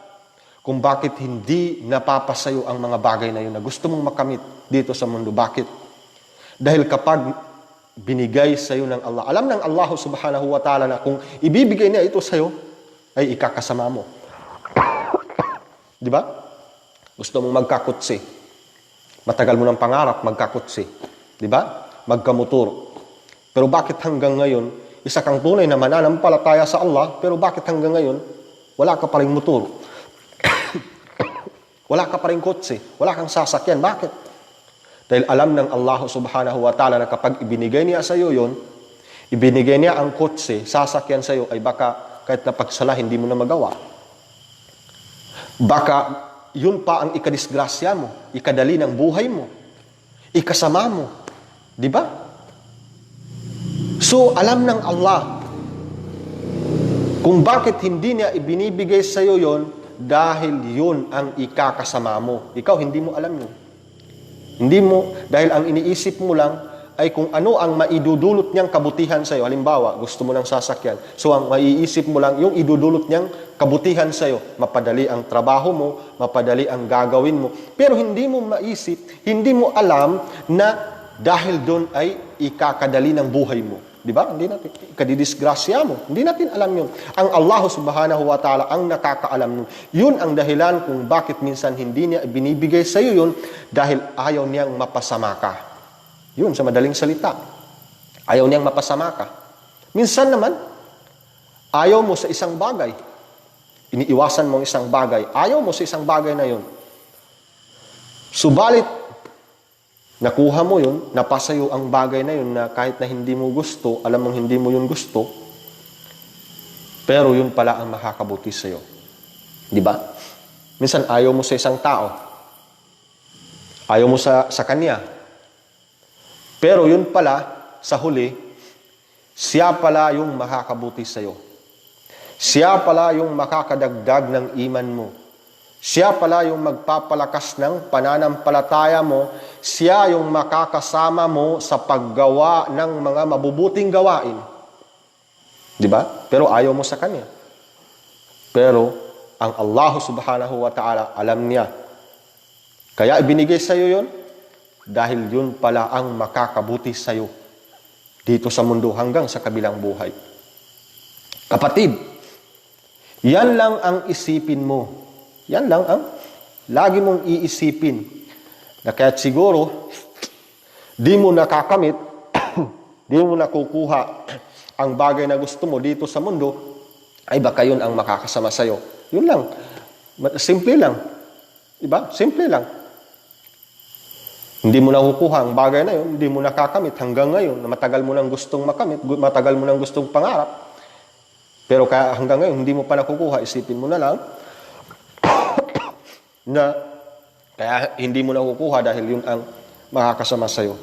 kung bakit hindi napapasayo ang mga bagay na yun na gusto mong makamit dito sa mundo. Bakit? Dahil kapag binigay sa iyo ng Allah, alam ng Allah subhanahu wa ta'ala na kung ibibigay niya ito sa iyo, ay ikakasama mo. Di ba? Gusto mong magkakutsi. Matagal mo ng pangarap, magkakutsi. Di ba? Magkamotor. Pero bakit hanggang ngayon, isa kang tunay na mananampalataya sa Allah, pero bakit hanggang ngayon, wala ka pa ring motor? Wala ka pa rin kotse, wala kang sasakyan. Bakit? Dahil alam ng Allah subhanahu wa ta'ala na kapag ibinigay niya sa iyo yun, ibinigay niya ang kotse, sasakyan sa iyo, ay baka kahit na pagsala, hindi mo na magawa. Baka yun pa ang ikadisgrasya mo, ikadali ng buhay mo, ikasama mo. Di ba? So, alam ng Allah kung bakit hindi niya ibinibigay sa iyo yun, dahil yun ang ikakasama mo. Ikaw, hindi mo alam yun. Hindi mo, dahil ang iniisip mo lang ay kung ano ang maidudulot niyang kabutihan sa iyo. Halimbawa, gusto mo ng sasakyan. So, ang maiisip mo lang, yung idudulot niyang kabutihan sa iyo. Mapadali ang trabaho mo, mapadali ang gagawin mo. Pero hindi mo maisip, hindi mo alam na dahil doon ay ikakadali ng buhay mo. Di ba? Hindi natin, kadidisgrasya mo. Hindi natin alam yun. Ang Allah subhanahu wa ta'ala ang nakakaalam nun. Yun ang dahilan kung bakit minsan hindi niya binibigay sa iyo yun dahil ayaw niyang mapasama ka. Yun, sa madaling salita. Ayaw niyang mapasama ka. Minsan naman, ayaw mo sa isang bagay. Iniiwasan mo isang bagay. Ayaw mo sa isang bagay na yun. Subalit, nakuha mo yun, napasa iyo ang bagay na yun na kahit na hindi mo gusto, alam mong hindi mo yun gusto, pero yun pala ang makakabuti sa iyo. Di ba? Minsan ayaw mo sa isang tao. Ayaw mo sa kanya. Pero yun pala, sa huli, siya pala yung makakabuti sa iyo. Siya pala yung makakadagdag ng iman mo. Siya pala yung magpapalakas ng pananampalataya mo. Siya yung makakasama mo sa paggawa ng mga mabubuting gawain. Di ba? Pero ayaw mo sa kanya. Pero ang Allah subhanahu wa ta'ala alam niya. Kaya ibinigay sa iyo yun dahil yun pala ang makakabuti sa'yo dito sa mundo hanggang sa kabilang buhay. Kapatid, yan lang ang isipin mo. Yan lang ang lagi mong iisipin. Na kaya't siguro, di mo nakakamit, di mo nakukuha ang bagay na gusto mo dito sa mundo, ay baka yun ang makakasama sa'yo. Yun lang. Simple lang. Diba? Simple lang. Hindi mo nakukuha ang bagay na yun, hindi mo nakakamit hanggang ngayon, na matagal mo nang gustong makamit, matagal mo nang gustong pangarap. Pero kaya hanggang ngayon, hindi mo pa nakukuha, isipin mo na lang, na kaya hindi mo nakukuha dahil yun ang makakasama sa'yo.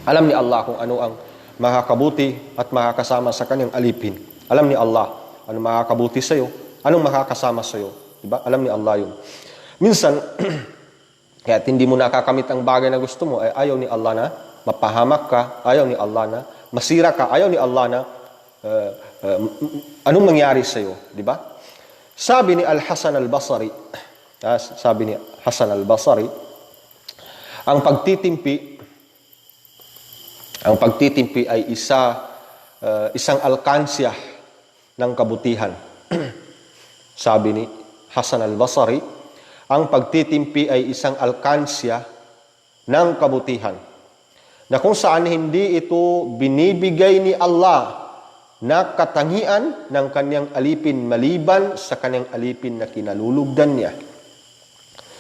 Alam ni Allah kung ano ang makakabuti at makakasama sa kanyang alipin. Alam ni Allah ano makakabuti sa'yo, anong makakasama sa'yo. Diba? Alam ni Allah yun. Minsan, kaya hindi mo nakakamit ang bagay na gusto mo, ay ayaw ni Allah na mapahamak ka, ayaw ni Allah na masira ka, ayaw ni Allah na anong mangyari sa'yo. Diba? Sabi ni Al-Hasan Al-Basri, ang pagtitimpi ay isang alkansya ng kabutihan. Sabi ni Hasan al-Basri, ang pagtitimpi ay isang alkansya ng kabutihan na kung saan hindi ito binibigay ni Allah na katangian ng kanyang alipin maliban sa kanyang alipin na kinalulugdan niya.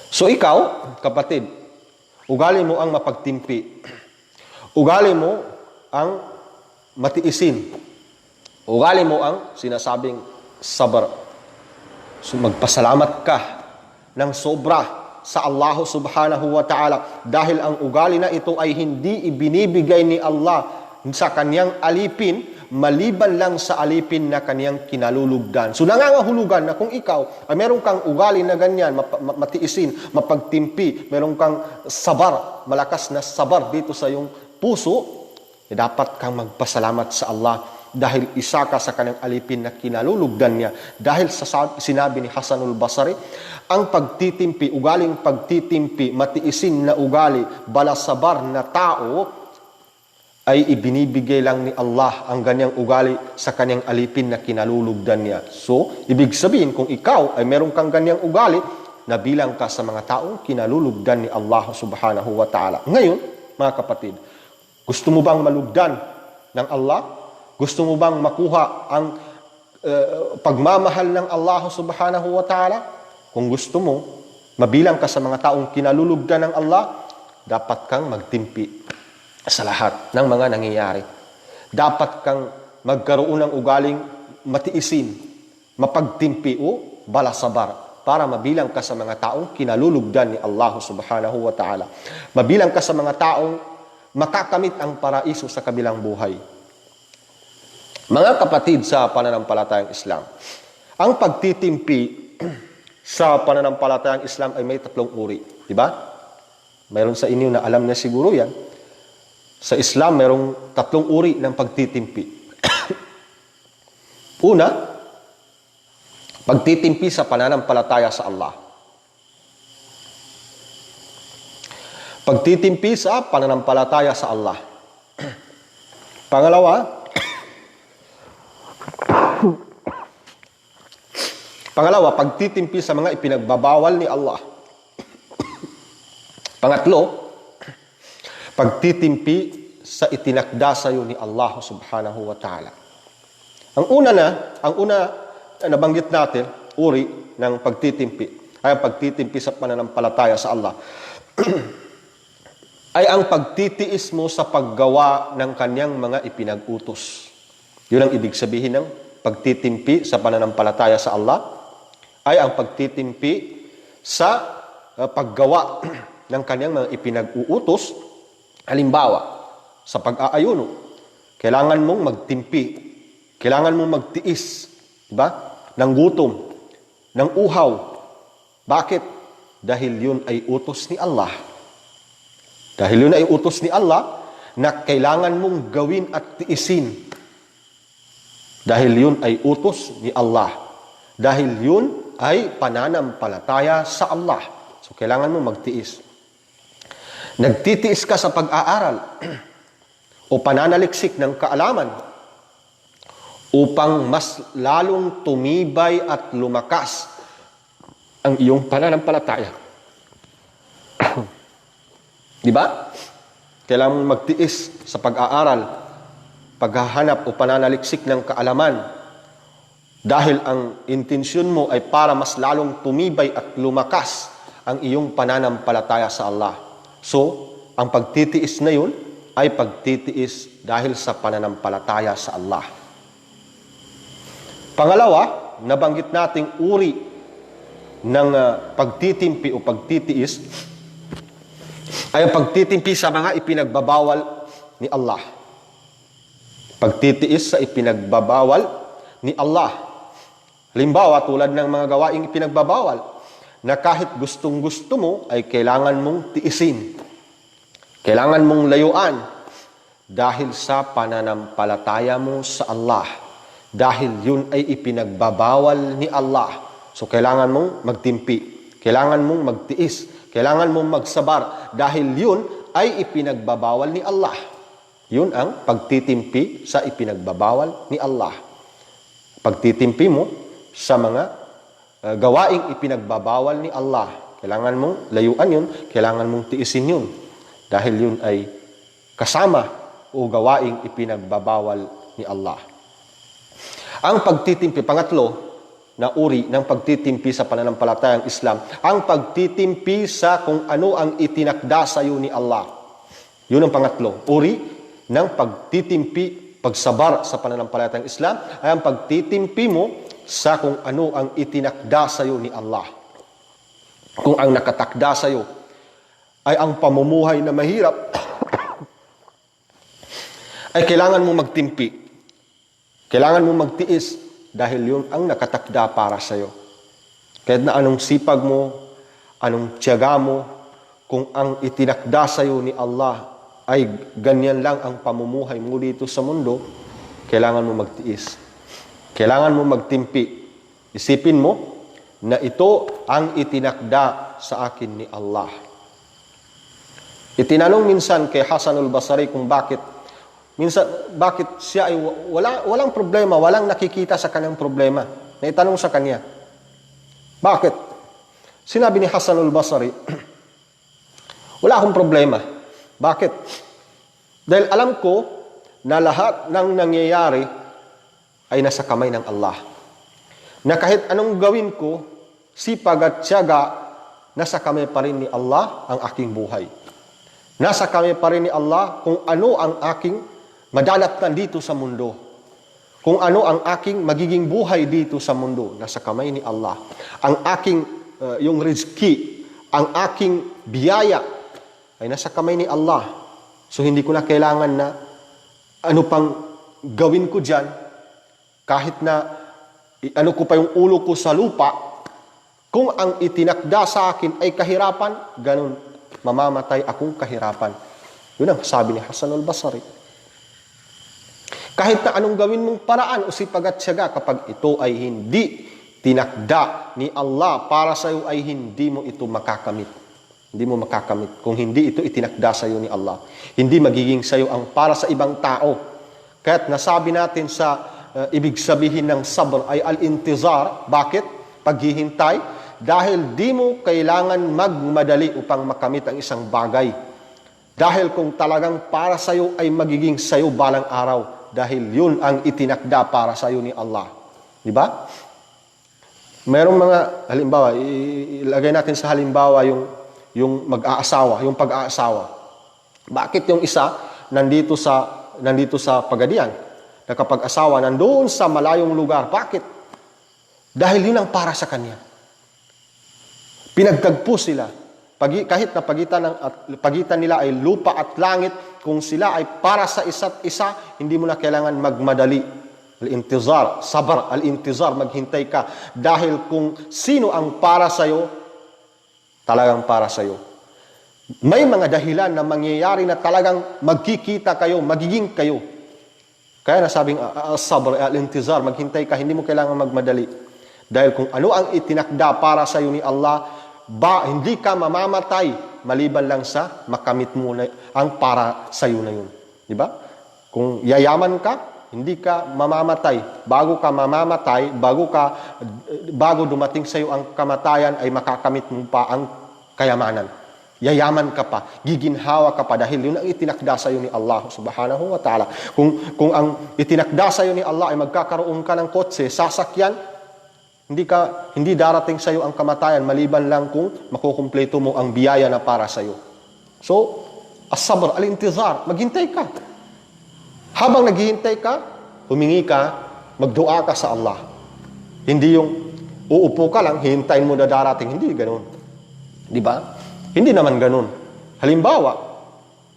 So ikaw, kapatid, ugali mo ang mapagtimpi. Ugali mo ang matiisin. Ugali mo ang sinasabing sabar. So magpasalamat ka ng sobra sa Allah subhanahu wa ta'ala dahil ang ugali na ito ay hindi ibinibigay ni Allah sa kanyang alipin maliban lang sa alipin na kanyang kinalulugdan. So nangangahulugan na kung ikaw ay meron kang ugali na ganyan, matiisin, mapagtimpi, meron kang sabar, malakas na sabar dito sa iyong puso, dapat kang magpasalamat sa Allah dahil isa ka sa kanyang alipin na kinalulugdan niya. Dahil sa sinabi ni Hasanul Basri, ang pagtitimpi, ugaling pagtitimpi, matiisin na ugali, balasabar na tao, ay ibinibigay lang ni Allah ang ganyang ugali sa kanyang alipin na kinalulugdan niya. So, ibig sabihin, kung ikaw ay meron kang ganyang ugali, nabilang ka sa mga taong kinalulugdan ni Allah subhanahu wa ta'ala. Ngayon, mga kapatid, gusto mo bang malugdan ng Allah? Gusto mo bang makuha ang pagmamahal ng Allah subhanahu wa ta'ala? Kung gusto mo, mabilang ka sa mga taong kinalulugdan ng Allah, dapat kang magtimpi sa lahat ng mga nangyayari. Dapat kang magkaroon ng ugaling matiisin, mapagtimpi o balasabar para mabilang ka sa mga taong kinalulugdan ni Allah subhanahu wa ta'ala. Mabilang ka sa mga taong makakamit ang paraiso sa kabilang buhay. Mga kapatid sa pananampalatayang Islam, ang pagtitimpi sa pananampalatayang Islam ay may 3 uri. Diba? Mayroon sa inyo na alam na siguro yan. Sa Islam, mayroong 3 uri ng pagtitimpi. Una, pagtitimpi sa pananampalataya sa Allah. Pagtitimpi sa pananampalataya sa Allah. Pangalawa, pagtitimpi sa mga ipinagbabawal ni Allah. Pangatlo, pagtitimpi sa itinakda sa iyo ni Allah subhanahu wa ta'ala. Ang una nabanggit natin, uri ng pagtitimpi, ay ang pagtitimpi sa pananampalataya sa Allah. Ay ang pagtitiis mo sa paggawa ng kanyang mga ipinag-utos. Yun ang ibig sabihin ng pagtitimpi sa pananampalataya sa Allah, ay ang pagtitimpi sa paggawa ng kanyang mga ipinag-uutos. Halimbawa, sa pag-aayuno, kailangan mong magtimpi, kailangan mong magtiis, diba? Ng gutom, ng uhaw. Bakit? Dahil yun ay utos ni Allah. Dahil yun ay utos ni Allah na kailangan mong gawin at tiisin. Dahil yun ay utos ni Allah. Dahil yun ay pananampalataya sa Allah. So, kailangan mong magtiis. Nagtitiis ka sa pag-aaral o pananaliksik ng kaalaman upang mas lalong tumibay at lumakas ang iyong pananampalataya. Di ba? Kailangan mong magtiis sa pag-aaral, paghahanap o pananaliksik ng kaalaman dahil ang intensyon mo ay para mas lalong tumibay at lumakas ang iyong pananampalataya sa Allah. So, ang pagtitiis na yun ay pagtitiis dahil sa pananampalataya sa Allah. Pangalawa, nabanggit nating uri ng pagtitimpi o pagtitiis ay ang pagtitimpi sa mga ipinagbabawal ni Allah. Pagtitiis sa ipinagbabawal ni Allah. Halimbawa, tulad ng mga gawaing ipinagbabawal na kahit gustong-gusto mo ay kailangan mong tiisin. Kailangan mong layuan dahil sa pananampalataya mo sa Allah. Dahil yun ay ipinagbabawal ni Allah. So, kailangan mong magtimpi. Kailangan mong magtiis. Kailangan mong magsabar. Dahil yun ay ipinagbabawal ni Allah. Yun ang pagtitimpi sa ipinagbabawal ni Allah. Pagtitimpi mo sa mga gawaing ipinagbabawal ni Allah. Kailangan mong layuan yun. Kailangan mong tiisin yun. Dahil yun ay kasama o gawaing ipinagbabawal ni Allah. Ang pagtitimpi, pangatlo na uri ng pagtitimpi sa pananampalatayang Islam, ang pagtitimpi sa kung ano ang itinakda sa iyo ni Allah. Yun ang pangatlo. Uri ng pagtitimpi, pagsabar sa pananampalatayang Islam, ay ang pagtitimpi mo sa kung ano ang itinakda sa iyo ni Allah. Kung ang nakatakda sa iyo ay ang pamumuhay na mahirap, ay kailangan mo magtimpi. Kailangan mo magtiis dahil yun ang nakatakda para sa iyo. Kahit na anong sipag mo, anong tiyaga mo, kung ang itinakda sa iyo ni Allah ay ganyan lang ang pamumuhay mo dito sa mundo, kailangan mo magtiis. Kailangan mo magtimpi. Isipin mo na ito ang itinakda sa akin ni Allah. Itinanong minsan kay Hasanul Basri kung bakit siya ay walang problema, walang nakikita sa kanyang problema. Naitanong sa kanya, bakit? Sinabi ni Hasanul Basri, wala akong problema. Bakit? Dahil alam ko na lahat ng nangyayari ay nasa kamay ng Allah. Na kahit anong gawin ko, sipag at tiyaga, nasa kamay pa rin ni Allah ang aking buhay. Nasa kamay pa rin ni Allah kung ano ang aking madalatan dito sa mundo. Kung ano ang aking magiging buhay dito sa mundo, nasa kamay ni Allah. Ang aking, yung rizki, ang aking biyaya, ay nasa kamay ni Allah. So, hindi ko na kailangan na ano pang gawin ko dyan, kahit na ano ko pa yung ulo ko sa lupa, kung ang itinakda sa akin ay kahirapan, ganun, mamamatay akong kahirapan. Yun ang sabi ni Hasanul Basri. Kahit na anong gawin mong paraan o sipag at tiyaga, kapag ito ay hindi tinakda ni Allah para sa iyo, ay hindi mo ito makakamit. Hindi mo makakamit. Kung hindi ito itinakda sa iyo ni Allah, hindi magiging sa iyo ang para sa ibang tao. Kaya't nasabi natin sa ibig sabihin ng sabr ay al-intizar. Bakit? Paghihintay. Dahil di mo kailangan magmadali upang makamit ang isang bagay. Dahil kung talagang para sa iyo ay magiging sa iyo balang araw. Dahil yun ang itinakda para sa iyo ni Allah. Di ba? Mayroong mga halimbawa, ilagay natin sa halimbawa yung mag-aasawa, yung pag-aasawa. Bakit yung isa nandito sa Pagadian, nakapag-asawa, nandoon sa malayong lugar? Bakit? Dahil yun ang para sa kanya. Pinagtagpo sila. Kahit na pagitan nila ay lupa at langit, kung sila ay para sa isa't isa, hindi mo na kailangan magmadali. Al-intizar, sabar, al-intizar, maghintay ka. Dahil kung sino ang para sa'yo, talagang para sa'yo. May mga dahilan na mangyayari na talagang magkikita kayo, magiging kayo. Kaya nasabing sabar, al-intizar, maghintay ka, hindi mo kailangan magmadali. Dahil kung ano ang itinakda para sa'yo ni Allah, hindi ka mamamatay maliban lang sa makamit mo na ang para sa iyo na yun. Di ba? Kung yayaman ka, hindi ka mamamatay. Bago ka mamamatay, bago dumating sa iyo ang kamatayan, ay makakamit mo pa ang kayamanan. Yayaman ka pa, giginhawa ka pa dahil yun ang itinakda sa iyo ni Allah subhanahu wa ta'ala. Kung ang itinakda sa iyo ni Allah ay magkakaroon ka ng kotse, sasakyan, hindi darating sa iyo ang kamatayan maliban lang kung makukumpleto mo ang biyaya na para sa iyo. So, as-sabr, al-intizar, maghintay ka. Habang naghihintay ka, humingi ka, magdua ka sa Allah. Hindi yung uupo ka lang, hihintayin mo na darating. Hindi ganun. Di ba? Hindi naman ganun. Halimbawa,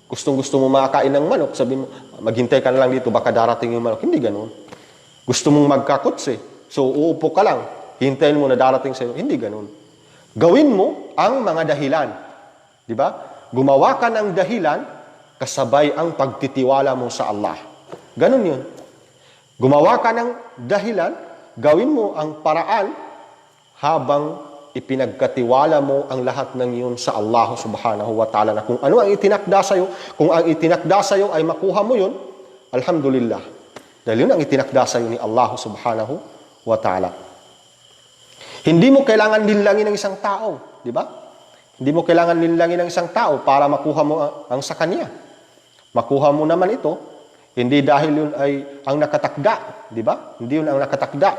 gustong-gusto mo makakain ng manok, sabi mo, maghintay ka na lang dito, baka darating yung manok. Hindi ganun. Gusto mong magkakotse, so uupo ka lang, hintayin mo na darating sa iyo. Hindi ganun. Gawin mo ang mga dahilan. Di ba? Gumawa ka ng dahilan, kasabay ang pagtitiwala mo sa Allah. Ganun yun. Gumawa ka ng dahilan, gawin mo ang paraan habang ipinagkatiwala mo ang lahat ng yun sa Allah subhanahu wa ta'ala, na kung ano ang itinakda sa iyo, kung ang itinakda sa iyo ay makuha mo yun, alhamdulillah. Dahil yun ang itinakda sa iyo ni Allah subhanahu wa ta'ala. Hindi mo kailangan linlangin ng isang tao, di ba? Hindi mo kailangan linlangin ng isang tao para makuha mo ang sa kanya. Makuha mo naman ito, hindi dahil yun ay ang nakatakda, di ba? Hindi yun ang nakatakda.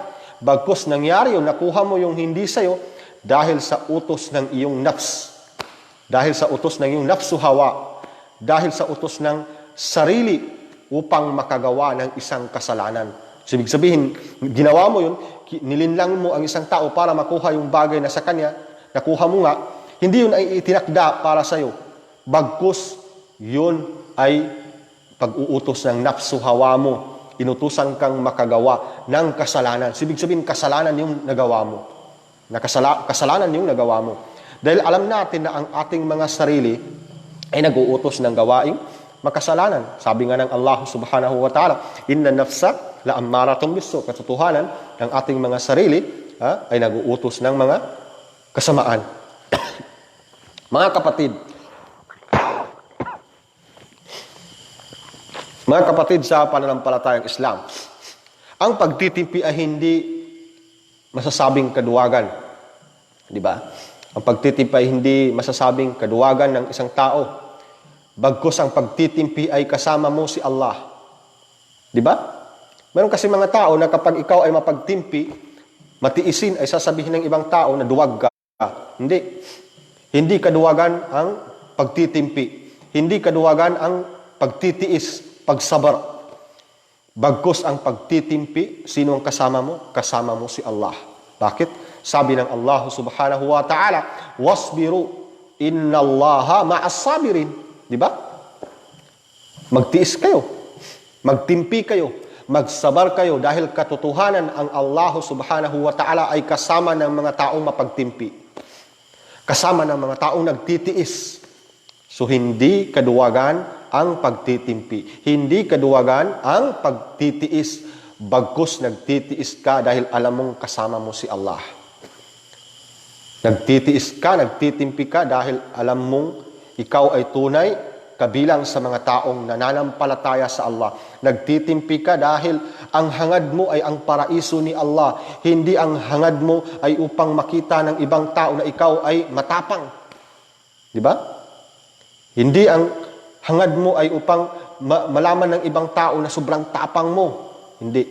Bagkus nangyari yun, nakuha mo yung hindi sa iyo, dahil sa utos ng iyong nafs. Dahil sa utos ng iyong nafsu hawa. Dahil sa utos ng sarili upang makagawa ng isang kasalanan. So, ibig sabihin, ginawa mo yun, nilinlang mo ang isang tao para makuha yung bagay na sa kanya, nakuha mo nga, hindi yun ay itinakda para sa iyo. Bagkus, yun ay pag-uutos ng nafsu hawa mo. Inutusan kang makagawa ng kasalanan. So, ibig sabihin, kasalanan yung nagawa mo. Kasalanan yung nagawa mo. Dahil alam natin na ang ating mga sarili ay nag-uutos ng gawaing makasalanan. Sabi nga ng Allah subhanahu wa ta'ala, inna nafsa la ammaratun bisu. Katotohanan, ang ating mga sarili ay nag-uutos ng mga kasamaan. Mga kapatid sa pananampalatayang Islam, ang pagtitimpi ay hindi masasabing kaduwagan. Di ba? Ang pagtitimpi ay hindi masasabing kaduwagan ng isang tao. Bagkus ang pagtitimpi ay kasama mo si Allah. Di ba? Meron kasi mga tao na kapag ikaw ay mapagtimpi, matiisin ay sasabihin ng ibang tao na duwag ka. Hindi. Hindi kaduwagan ang pagtitimpi. Hindi kaduwagan ang pagtitiis, pagsabar. Bagkus ang pagtitimpi, sino ang kasama mo? Kasama mo si Allah. Bakit? Sabi ng Allah subhanahu wa ta'ala, wasbiru, innallaha ma'as sabirin. Di ba? Magtiis kayo. Magtimpi kayo. Magsabar kayo dahil katotohanan ang Allah subhanahu wa ta'ala ay kasama ng mga taong mapagtimpi. Kasama ng mga taong nagtitiis. So, hindi kaduwagan ang pagtitimpi. Hindi kaduwagan ang pagtitiis. Bagkus nagtitiis ka dahil alam mong kasama mo si Allah. Nagtitiis ka, nagtitimpi ka dahil alam mong ikaw ay tunay kabilang sa mga taong nananampalataya sa Allah. Nagtitimpi ka dahil ang hangad mo ay ang paraiso ni Allah. Hindi ang hangad mo ay upang makita ng ibang tao na ikaw ay matapang. Di ba? Hindi ang hangad mo ay upang malaman ng ibang tao na sobrang tapang mo. Hindi.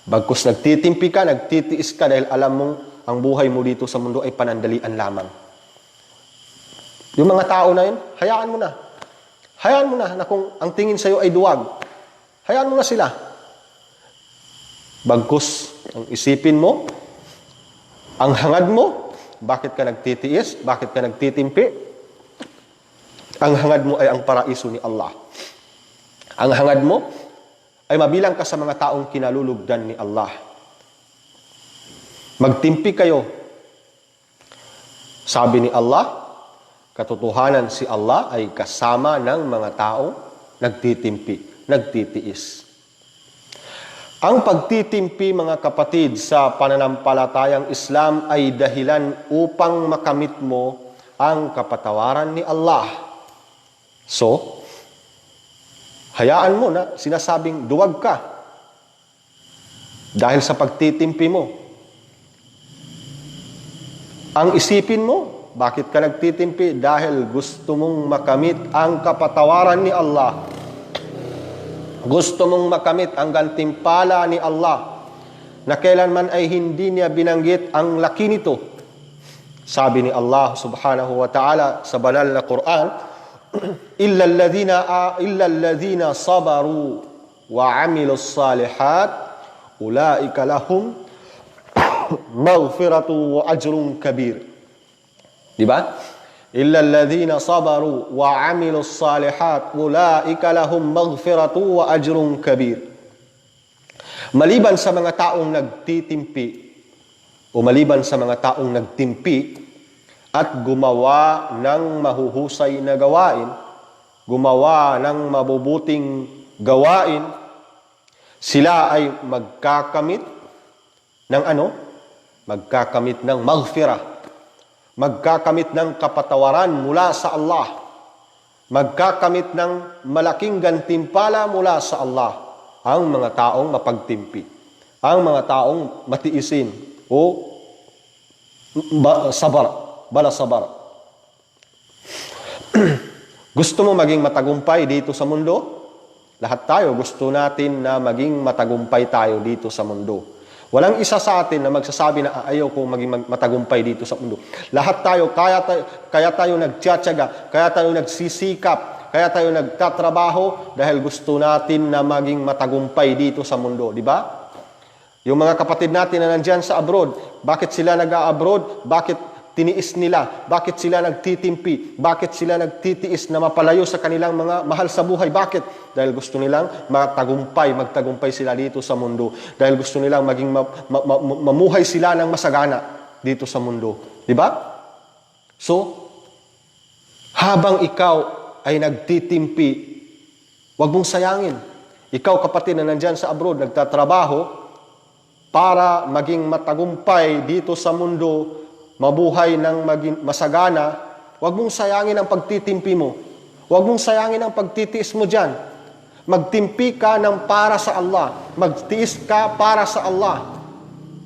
Bagkus nagtitimpi ka, nagtitiis ka dahil alam mong ang buhay mo dito sa mundo ay panandalian lamang. Yung mga tao na yun, hayaan mo na. Hayaan mo na kung ang tingin sa iyo ay duwag. Hayaan mo na sila. Bagkus, ang isipin mo, ang hangad mo, bakit ka nagtitiis, bakit ka nagtitimpi? Ang hangad mo ay ang paraiso ni Allah. Ang hangad mo ay mabilang ka sa mga taong kinalulugdan ni Allah. Magtimpi kayo. Sabi ni Allah, katotohanan si Allah ay kasama ng mga taong nagtitimpi, nagtitiis. Ang pagtitimpi, mga kapatid, sa pananampalatayang Islam ay dahilan upang makamit mo ang kapatawaran ni Allah. So, hayaan mo na sinasabing duwag ka dahil sa pagtitimpi mo. Ang isipin mo, bakit ka nagtitimpi? Dahil gusto mong makamit ang kapatawaran ni Allah. Gusto mong makamit ang gantimpala ni Allah na kailanman ay hindi niya binanggit ang laki nito. Sabi ni Allah subhanahu wa ta'ala sa banal na Quran, illa alladhina sabaru wa amilus salihat ulaika lahum maghfiratu wa ajrun kabir. Di ba? Illa alladhina sabaru wa amilus salihat ulaika lahum maghfiratu wa ajrun kabir. Maliban sa mga taong nagtitimpi o maliban sa mga taong nagtimpi at gumawa ng mahuhusay na gawain, gumawa ng mabubuting gawain, sila ay magkakamit ng ano? Magkakamit ng maghfirah. Magkakamit ng kapatawaran mula sa Allah. Magkakamit ng malaking gantimpala mula sa Allah. Ang mga taong mapagtimpi. Ang mga taong matiisin o bala sabar. Gusto mo maging matagumpay dito sa mundo? Lahat tayo gusto natin na maging matagumpay tayo dito sa mundo. Walang isa sa atin na magsasabi na ayaw kong maging matagumpay dito sa mundo. Lahat tayo, kaya tayo nagtiyatsaga, kaya tayo nagsisikap, kaya tayo nagtatrabaho dahil gusto natin na maging matagumpay dito sa mundo. Di ba? Yung mga kapatid natin na nandyan sa abroad, bakit sila nag-a-abroad? Bakit tiniis nila? Bakit sila nagtitimpi? Bakit sila nagtitiis na mapalayo sa kanilang mga mahal sa buhay? Bakit? Dahil gusto nilang magtagumpay sila dito sa mundo. Dahil gusto nilang maging mamuhay sila ng masagana dito sa mundo. Di ba? So, habang ikaw ay nagtitimpi, huwag mong sayangin. Ikaw kapatid na nandyan sa abroad, nagtatrabaho para maging matagumpay dito sa mundo, mabuhay ng maging masagana, huwag mong sayangin ang pagtitimpi mo. Huwag mong sayangin ang pagtitiis mo dyan. Magtimpi ka ng para sa Allah. Magtiis ka para sa Allah.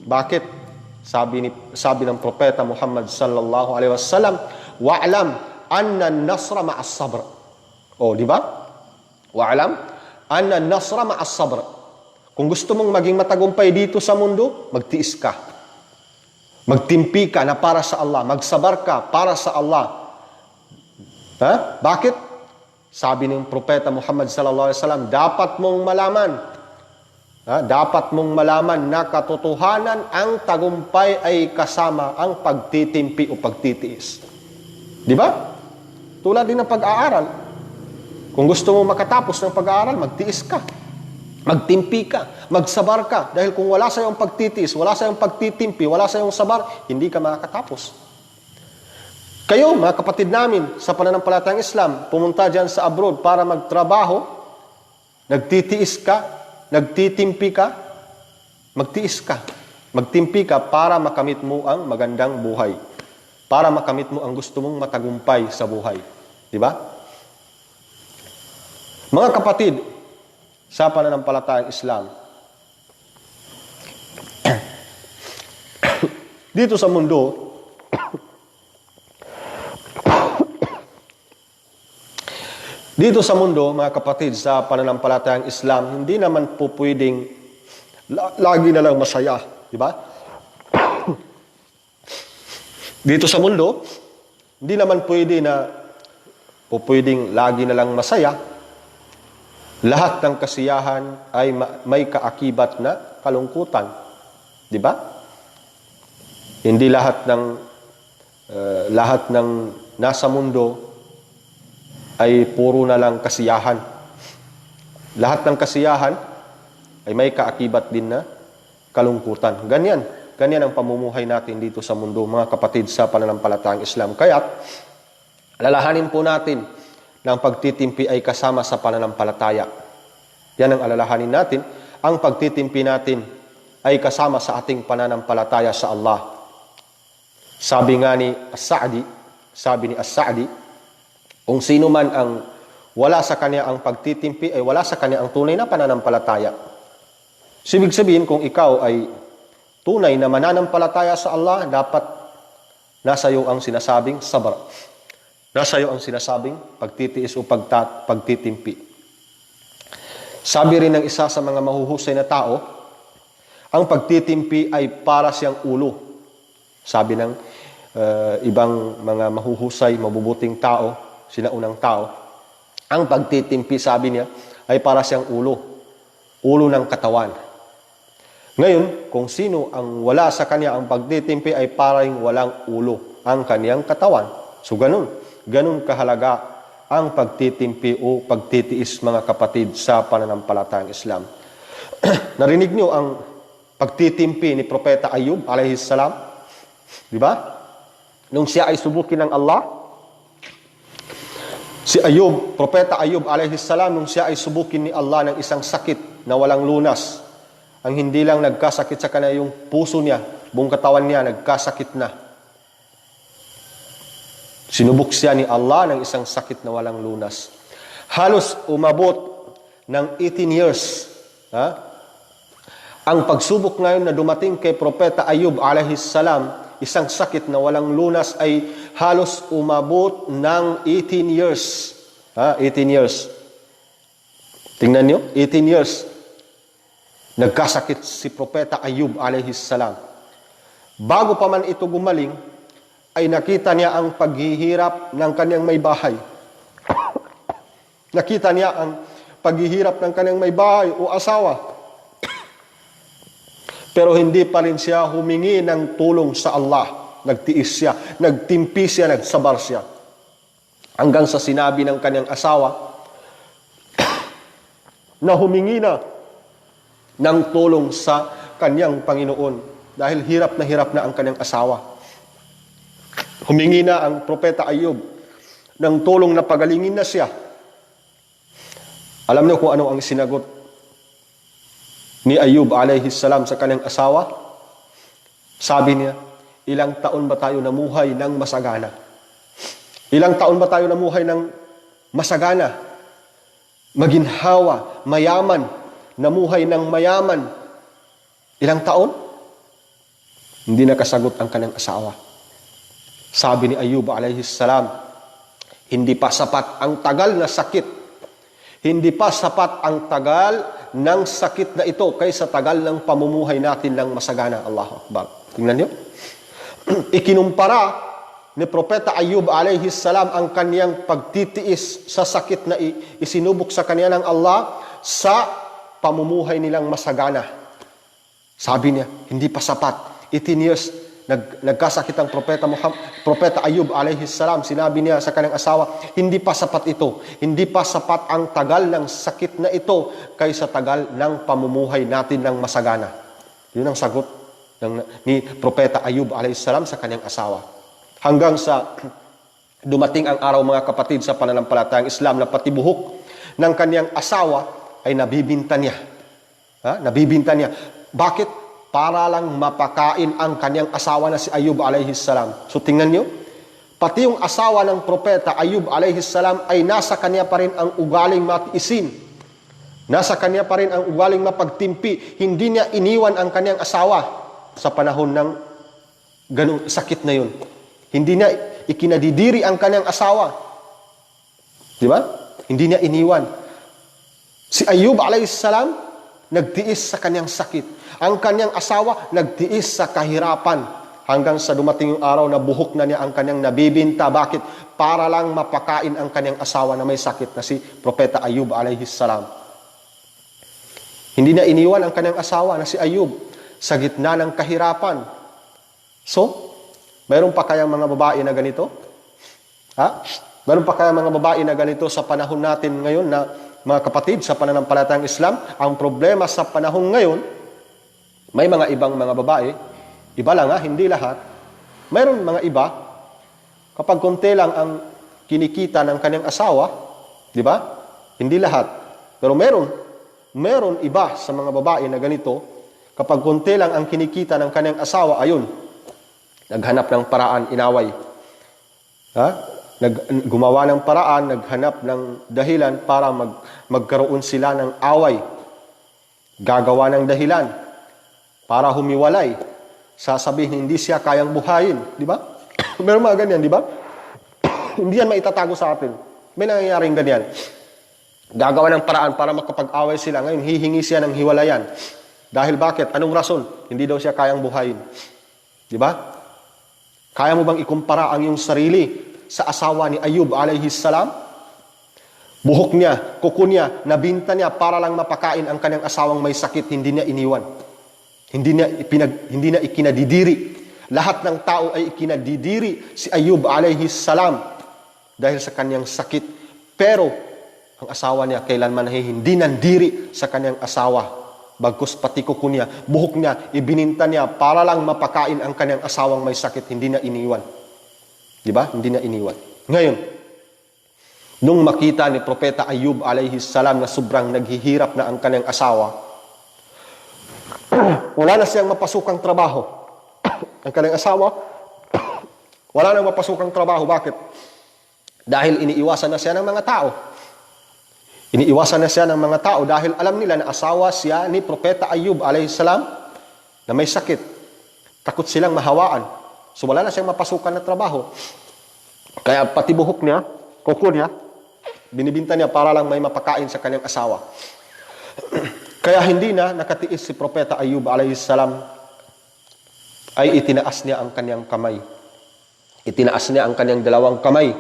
Bakit? Sabi ng propeta Muhammad sallallahu alaihi wasallam, wa'lam anna an-nasra ma'as sabr. Oh, di ba? Wa'lam anna an-nasra ma'as sabr. Kung gusto mong maging matagumpay dito sa mundo, magtiis ka. Magtimpi ka na para sa Allah. Magsabar ka para sa Allah. Ha? Bakit? Sabi ng propeta Muhammad sallallahu alaihi wasallam, dapat mong malaman. Dapat mong malaman na katotohanan ang tagumpay ay kasama ang pagtitimpi o pagtitiis. Di ba? Tulad din ng pag-aaral. Kung gusto mo makatapos ng pag-aaral, magtiis ka. Magtimpi ka. Magsabar ka. Dahil kung wala sa iyong pagtitiis, wala sa iyong pagtitimpi, wala sa iyong sabar, hindi ka makakatapos. Kayo, mga kapatid namin, sa pananampalatayang Islam, pumunta dyan sa abroad para magtrabaho, nagtitiis ka, nagtitimpi ka, magtiis ka. Magtimpi ka para makamit mo ang magandang buhay. Para makamit mo ang gusto mong matagumpay sa buhay. Di ba? Mga kapatid, sa pananampalatayang Islam, dito sa mundo, mga kapatid, sa pananampalatayang Islam, hindi naman po pwedeng lagi na lang masaya. Di ba? Dito sa mundo, hindi naman pwedeng lagi na lang masaya. Lahat ng kasiyahan ay may kaakibat na kalungkutan. Di ba? Hindi lahat ng nasa mundo ay puro na lang kasiyahan. Lahat ng kasiyahan ay may kaakibat din na kalungkutan. Ganyan ang pamumuhay natin dito sa mundo, mga kapatid, sa pananampalatayang Islam. Kaya, alalahanin po natin na ang pagtitimpi ay kasama sa pananampalataya. Yan ang alalahanin natin. Ang pagtitimpi natin ay kasama sa ating pananampalataya sa Allah. Sabi nga ni As-Sa'di, sabi ni As-Sa'di, kung sino man ang wala sa kanya ang pagtitimpi, ay wala sa kanya ang tunay na pananampalataya. Ibig sabihin, kung ikaw ay tunay na mananampalataya sa Allah, dapat nasa iyo ang sinasabing sabr. Nasa iyo ang sinasabing pagtitiis o pagtitimpi. Sabi rin ng isa sa mga mahuhusay na tao, ang pagtitimpi ay para siyang ulo. Sabi ng ibang mga mahuhusay, mabubuting tao, sinaunang tao, ang pagtitimpi, sabi niya, ay para siyang ulo ng katawan. Ngayon, kung sino ang wala sa kanya ang pagtitimpi, ay parang walang ulo ang kaniyang katawan. So ganun kahalaga ang pagtitimpi o pagtitiis, mga kapatid, sa pananampalatayang Islam. Narinig niyo ang pagtitimpi ni Propeta Ayub alayhi salam? Di ba? Nung siya ay subukin ng Allah, si Ayub, Propeta Ayub alayhi salam, nung siya ay subukin ni Allah ng isang sakit na walang lunas, ang hindi lang nagkasakit sa kanya yung puso niya, buong katawan niya nagkasakit na. Sinubok siya ni Allah ng isang sakit na walang lunas. Halos umabot ng 18 years. Ang pagsubok ngayon na dumating kay Propeta Ayub alayhi salam, isang sakit na walang lunas, ay halos umabot ng 18 years. 18 years. Tingnan niyo, 18 years. Nagkasakit si Propeta Ayub alayhi salam. Bago pa man ito gumaling, ay nakita niya ang paghihirap ng kanyang may bahay. Nakita niya ang paghihirap ng kanyang may bahay o asawa. Pero hindi pa rin siya humingi ng tulong sa Allah. Nagtiis siya, nagtimpi siya, nagsabar siya. Hanggang sa sinabi ng kanyang asawa na humingi na ng tulong sa kanyang Panginoon. Dahil hirap na ang kanyang asawa. Humingi na ang Propeta Ayub ng tulong na pagalingin na siya. Alam niyo kung ano ang sinagot ni Ayub alayhi salam sa kanyang asawa? Sabi niya, ilang taon ba tayo namuhay ng masagana? Ilang taon ba tayo namuhay ng masagana? Maginhawa, mayaman, namuhay ng mayaman. Ilang taon? Hindi nakasagot ang kanyang asawa. Sabi ni Ayub alayhi salam, hindi pa sapat ang tagal na sakit. Hindi pa sapat ang tagal ng sakit na ito kaysa tagal ng pamumuhay natin ng masagana. Allahu Akbar. Tingnan niyo. Ikinumpara ni Propeta Ayub alayhi salam ang kaniyang pagtitiis sa sakit na isinubok sa kanya ng Allah sa pamumuhay nilang masagana. Sabi niya, hindi pa sapat. 18 years nagkasakit ang Propeta Ayub alayhi salam. Sinabi niya sa kanyang asawa, hindi pa sapat ito. Hindi pa sapat ang tagal ng sakit na ito kaysa tagal ng pamumuhay natin ng masagana. Yun ang sagot ni Propeta Ayub alayhi salam sa kanyang asawa. Hanggang sa dumating ang araw, mga kapatid, sa pananampalatayang Islam, na pati buhok ng kanyang asawa ay nabibinta niya. Nabibinta niya. Bakit? Para lang mapakain ang kanyang asawa na si Ayub alayhi salam. So tingnan niyo, pati yung asawa ng Propeta Ayub alayhi salam ay nasa kanya pa rin ang ugaling matiisin. Nasa kanya pa rin ang ugaling mapagtimpi. Hindi niya iniwan ang kanyang asawa sa panahon ng ganung sakit na yun. Hindi niya ikinadidiri ang kanyang asawa. Di ba? Hindi niya iniwan. Si Ayub alayhi salam nagtiis sa kanyang sakit. Ang kanyang asawa nagtiis sa kahirapan hanggang sa dumating yung araw na buhok na niya ang kanyang nabibinta. Bakit? Para lang mapakain ang kanyang asawa na may sakit na si Propeta Ayub alayhi salam. Hindi na iniwan ang kanyang asawa na si Ayub sa gitna ng kahirapan. So, mayroon pa kayang mga babae na ganito? Mayroon pa kayang mga babae na ganito sa panahon natin ngayon na, mga kapatid, sa pananampalatayang Islam? Ang problema sa panahon ngayon, may mga ibang mga babae, iba lang hindi lahat. Mayroon mga iba, kapag konti lang ang kinikita ng kanyang asawa, di ba? Hindi lahat. Pero meron iba sa mga babae na ganito, kapag konti lang ang kinikita ng kanyang asawa, ayun, naghanap ng paraan, inaway. Gumawa ng paraan, naghanap ng dahilan para magkaroon sila ng away. Gagawa ng dahilan para humiwalay. Sasabihin, hindi siya kayang buhayin. Di ba? Meron mga ganyan, di ba? Hindi yan maitatago sa atin. May nangyayaring ganyan. Gagawa ng paraan para makapag-away sila. Ngayon, hihingi siya ng hiwalayan. Dahil bakit? Anong rason? Hindi daw siya kayang buhayin. Di ba? Kaya mo bang ikumpara ang iyong sarili sa asawa ni Ayub alayhi salam? Buhok niya, kuko niya, nabinta niya para lang mapakain ang kanyang asawang may sakit, hindi niya iniwan. Hindi niya ikinadidiri. Lahat ng tao ay ikinadidiri si Ayub alayhi salam dahil sa kanyang sakit. Pero ang asawa niya kailanman ay hindi nandiri sa kanyang asawa. Bagkus pati kuko niya, buhok niya, ibininta niya para lang mapakain ang kanyang asawang may sakit, hindi niya iniwan. Di ba? Hindi niya iniwan. Ngayon, nung makita ni Propeta Ayub alayhi salam na sobrang naghihirap na ang kanyang asawa, wala na siyang mapasukang trabaho. Ang kanyang asawa, wala nang mapasukang trabaho. Bakit? Dahil iniiwasan na siya ng mga tao. Iniiwasan na siya ng mga tao dahil alam nila na asawa siya ni Propeta Ayub alayhi salam na may sakit. Takot silang mahawaan. So wala na siyang mapasukan na trabaho. Kaya pati buhok niya, kuko niya, binibinta niya para lang may mapakain sa kanyang asawa. Kaya hindi na nakatiis si Propeta Ayub alayhi salam, ay itinaas niya ang kanyang kamay. Itinaas niya ang kanyang dalawang kamay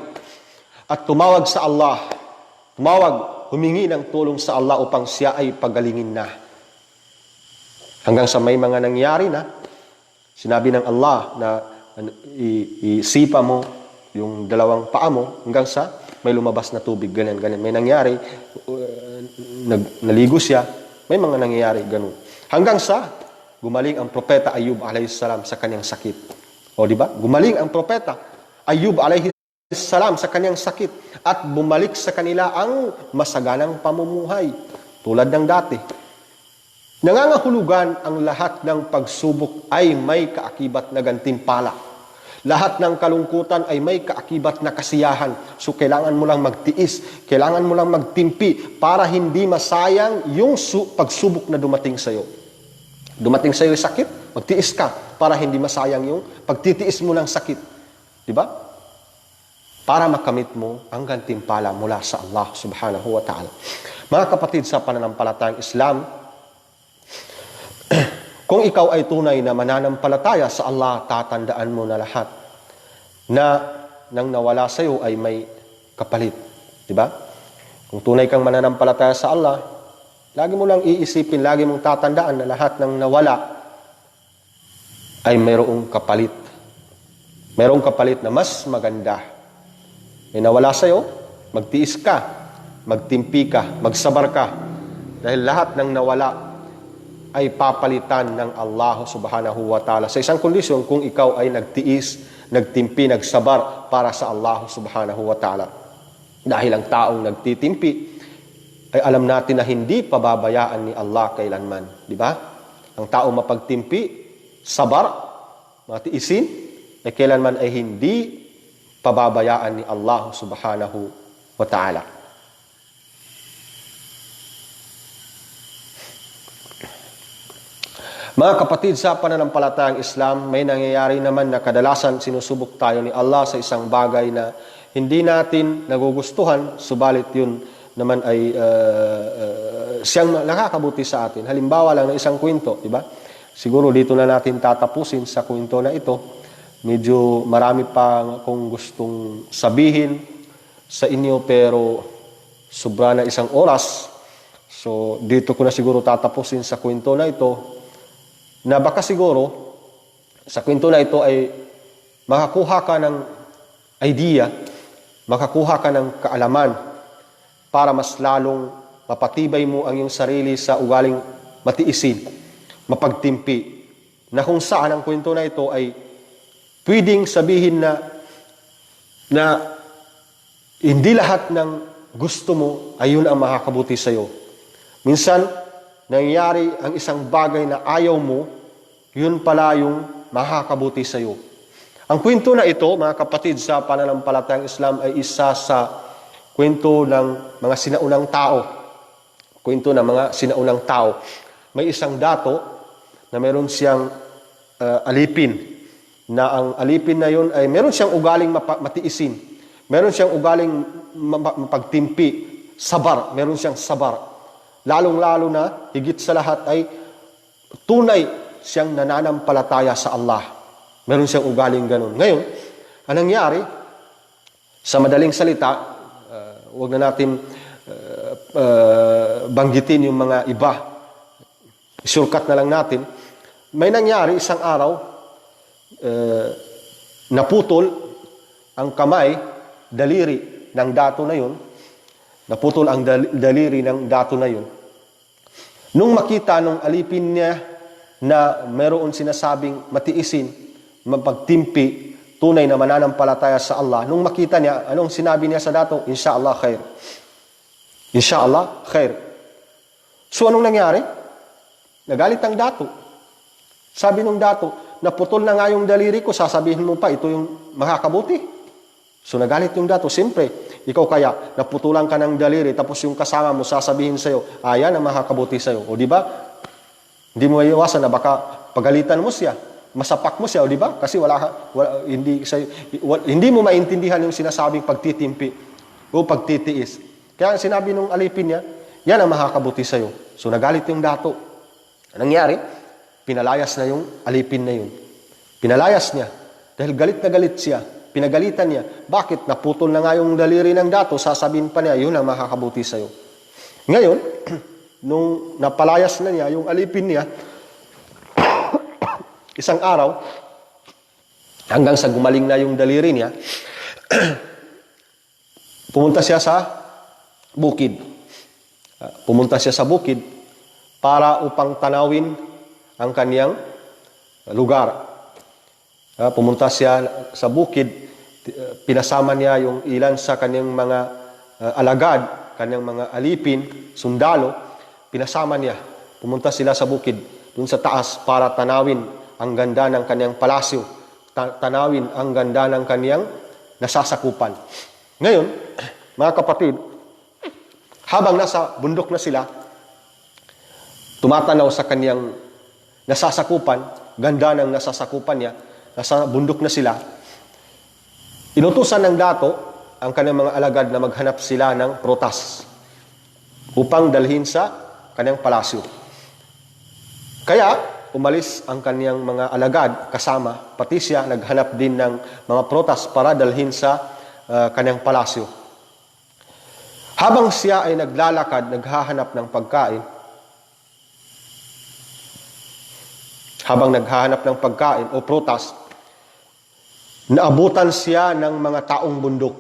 at tumawag sa Allah. Humingi ng tulong sa Allah upang siya ay pagalingin na. Hanggang sa may mga nangyari na, sinabi ng Allah na isipa mo yung dalawang paa mo hanggang sa may lumabas na tubig, ganyan. May nangyari, naligo siya, may mga nangyayari, ganun. Hanggang sa gumaling ang Propeta Ayub alayhi salam sa kanyang sakit. O di ba? Gumaling ang Propeta Ayub alayhi salam sa kanyang sakit at bumalik sa kanila ang masaganang pamumuhay tulad ng dati. Nangangahulugan ang lahat ng pagsubok ay may kaakibat na gantimpala. Lahat ng kalungkutan ay may kaakibat na kasiyahan. So kailangan mo lang magtiis, kailangan mo lang magtimpi para hindi masayang yung pagsubok na dumating sa iyo. Dumating sa iyo sakit, magtiis ka para hindi masayang yung pagtitiis mo ng sakit. Di ba? Para makamit mo ang gantimpala mula sa Allah subhanahu wa ta'ala. Mga kapatid sa pananampalatayang Islam, kung ikaw ay tunay na mananampalataya sa Allah, tatandaan mo na lahat na nang nawala sa iyo ay may kapalit. Diba? Kung tunay kang mananampalataya sa Allah, lagi mo lang iisipin, lagi mong tatandaan na lahat ng nawala ay mayroong kapalit. Mayroong kapalit na mas maganda. May nawala sa iyo, magtiis ka, magtimpi ka, magsabar ka. Dahil lahat ng nawala ay papalitan ng Allah subhanahu wa ta'ala. Sa isang kondisyon, kung ikaw ay nagtiis, nagtimpi, nagsabar para sa Allah subhanahu wa ta'ala. Dahil ang taong nagtitimpi, ay alam natin na hindi pababayaan ni Allah kailanman. Di ba? Ang taong mapagtimpi, sabar, matiisin, ay kailanman ay hindi pababayaan ni Allah subhanahu wa ta'ala. Mga kapatid sa pananampalatayang Islam, may nangyayari naman na kadalasan sinusubok tayo ni Allah sa isang bagay na hindi natin nagugustuhan, subalit yun naman ay siyang nakakabuti sa atin. Halimbawa lang ng isang kwento, di ba? Siguro dito na natin tatapusin sa kwento na ito. Medyo marami pa akong gustong sabihin sa inyo pero sobra na isang oras. So dito ko na siguro tatapusin sa kwento na ito na baka siguro sa kwento na ito ay makakuha ka ng idea, makakuha ka ng kaalaman para mas lalong mapatibay mo ang iyong sarili sa ugaling matiisin, mapagtimpi, na kung saan ang kwento na ito ay pwedeng sabihin na hindi lahat ng gusto mo ay yun ang makakabuti sa iyo. Minsan, nangyayari ang isang bagay na ayaw mo, yun pala yung makakabuti sa iyo. Ang kwento na ito, mga kapatid, sa pananampalatayang Islam ay isa sa kwento ng mga sinaunang tao. Kwento ng mga sinaunang tao. May isang dato na meron siyang alipin, na ang alipin na yun ay meron siyang ugaling matiisin. Meron siyang ugaling mapagtimpi, sabar. Meron siyang sabar. Lalong-lalo na, higit sa lahat ay tunay siyang nananampalataya sa Allah. Meron siyang ugaling ganun. Ngayon, ang nangyari, sa madaling salita, huwag na natin banggitin yung mga iba. Shortcut na lang natin. May nangyari isang araw, naputol ang kamay, daliri ng dato na yun. Naputol ang daliri ng dato na yun. Nung makita nung alipin niya na mayroon sinasabing matiisin, mapagtimpi, tunay na mananampalataya sa Allah, nung makita niya, anong sinabi niya sa dato? Insyaallah khair. Insyaallah khair. So anong nangyari? Nagalit ang dato. Sabi nung dato, naputol na nga yung daliri ko, sasabihin mo pa, ito yung makakabuti. So nagalit yung dato. Siyempre, ikaw kaya, naputulan ka ng daliri, tapos yung kasama mo sasabihin sa'yo, yan ang makakabuti sa'yo. O di ba? Hindi mo iwasan na baka pagalitan mo siya, masapak mo siya, o di ba? Kasi hindi mo maintindihan yung sinasabing pagtitimpi o pagtitiis. Kaya sinabi nung alipin niya, yan ang makakabuti sa'yo. So nagalit yung dato. Anong nangyari? Pinalayas na yung alipin na yun. Pinalayas niya. Dahil galit na galit siya. Pinagalitan niya. Bakit? Naputol na nga yung daliri ng dato, sasabihin pa niya, yun ang makakabuti sa'yo. Ngayon, nung napalayas na niya yung alipin niya, isang araw, hanggang sa gumaling na yung daliri niya, pumunta siya sa bukid. Pumunta siya sa bukid para upang tanawin ang kaniyang lugar. Pumunta siya sa bukid, pinasama niya yung ilan sa kaniyang mga alagad, kaniyang mga alipin, sundalo, pinasama niya. Pumunta sila sa bukid, dun sa taas para tanawin ang ganda ng kaniyang palasyo, tanawin ang ganda ng kaniyang nasasakupan. Ngayon, mga kapatid, habang nasa bundok na sila, tumatanaw sa kaniyang nasasakupan, ganda ng nasasakupan niya, nasa bundok na sila, inutusan ng dato ang kaniyang mga alagad na maghanap sila ng prutas upang dalhin sa kaniyang palasyo. Kaya, umalis ang kaniyang mga alagad kasama, pati siya naghanap din ng mga prutas para dalhin sa kaniyang palasyo. Habang siya ay naglalakad, naghahanap ng pagkain, o prutas, naabutan siya ng mga taong bundok.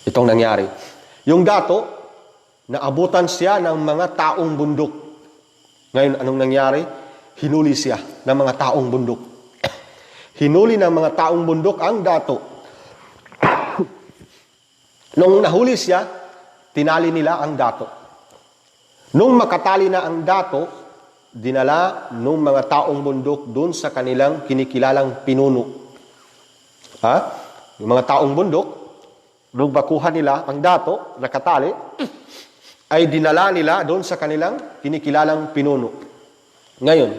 Itong nangyari. Yung dato, naabutan siya ng mga taong bundok. Ngayon, anong nangyari? Hinuli siya ng mga taong bundok. Hinuli ng mga taong bundok ang dato. Nung nahuli siya, tinali nila ang dato. Nung makatali na ang dato, dinala ng mga taong bundok doon sa kanilang kinikilalang pinuno. Yung mga taong bundok, nung bakuhan nila ang dato, nakatali, ay dinala nila doon sa kanilang kinikilalang pinuno. Ngayon,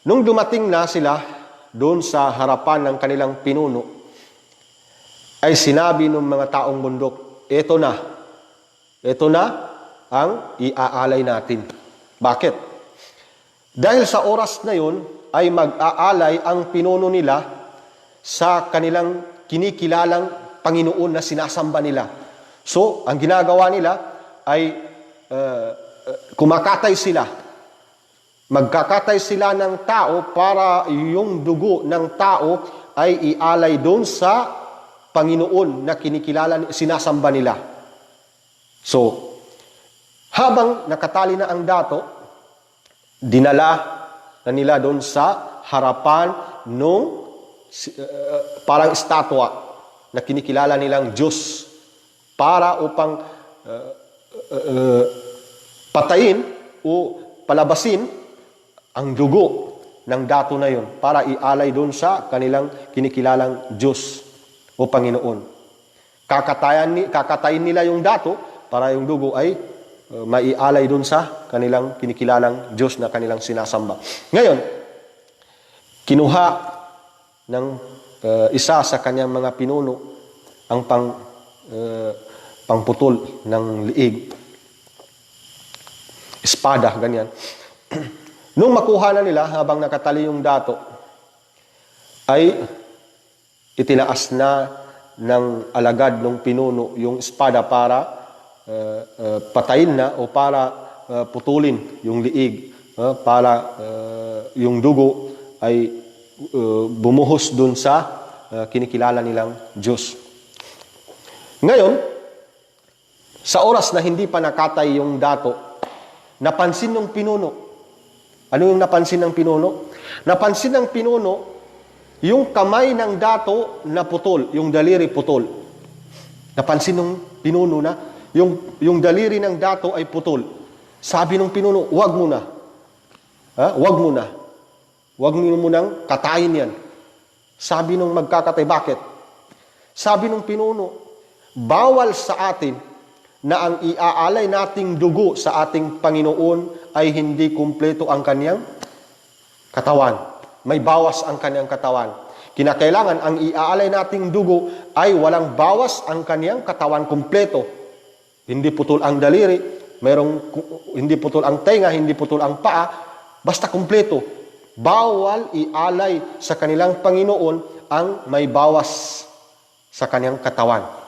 nung dumating na sila doon sa harapan ng kanilang pinuno, ay sinabi ng mga taong bundok, ito na ang iaalay natin. Bakit? Dahil sa oras na yun, ay mag-aalay ang pinuno nila sa kanilang kinikilalang Panginoon na sinasamba nila. So, ang ginagawa nila ay kumakatay sila. Magkakatay sila ng tao para yung dugo ng tao ay ialay doon sa Panginoon na kinikilala, sinasamba nila. So, habang nakatali na ang dato, dinala na nila doon sa harapan nung parang estatwa na kinikilala nilang Diyos para upang patayin o palabasin ang dugo ng dato na yun para ialay doon sa kanilang kinikilalang Diyos o Panginoon. Kakatayin nila yung dato para yung dugo ay maialay doon sa kanilang kinikilalang Diyos na kanilang sinasamba. Ngayon, kinuha ng isa sa kanyang mga pinuno ang pangputol ng liig. Espada, ganyan. Nung makuha na nila habang nakatali yung dato, ay itinaas na ng alagad ng pinuno yung espada para patayin na o para putulin yung liig, para yung dugo ay bumuhos dun sa kinikilala nilang Diyos. Ngayon, sa oras na hindi pa nakatay yung dato, napansin ng pinuno. Ano yung napansin ng pinuno? Napansin ng pinuno yung kamay ng dato na putol, yung daliri putol. Napansin ng pinuno na yung daliri ng dato ay putol. Sabi ng pinuno, wag mo na. Wag mo na. Wag mo nang katayin yan. Sabi nung magkakatay, bakit? Sabi ng pinuno, bawal sa atin na ang iaalay nating dugo sa ating Panginoon ay hindi kumpleto ang kanyang katawan. May bawas ang kanyang katawan. Kinakailangan ang iaalay nating dugo ay walang bawas ang kanyang katawan kumpleto. Hindi putol ang daliri, hindi putol ang tenga, hindi putol ang paa, basta kumpleto. Bawal ialay sa kanilang Panginoon ang may bawas sa kanyang katawan.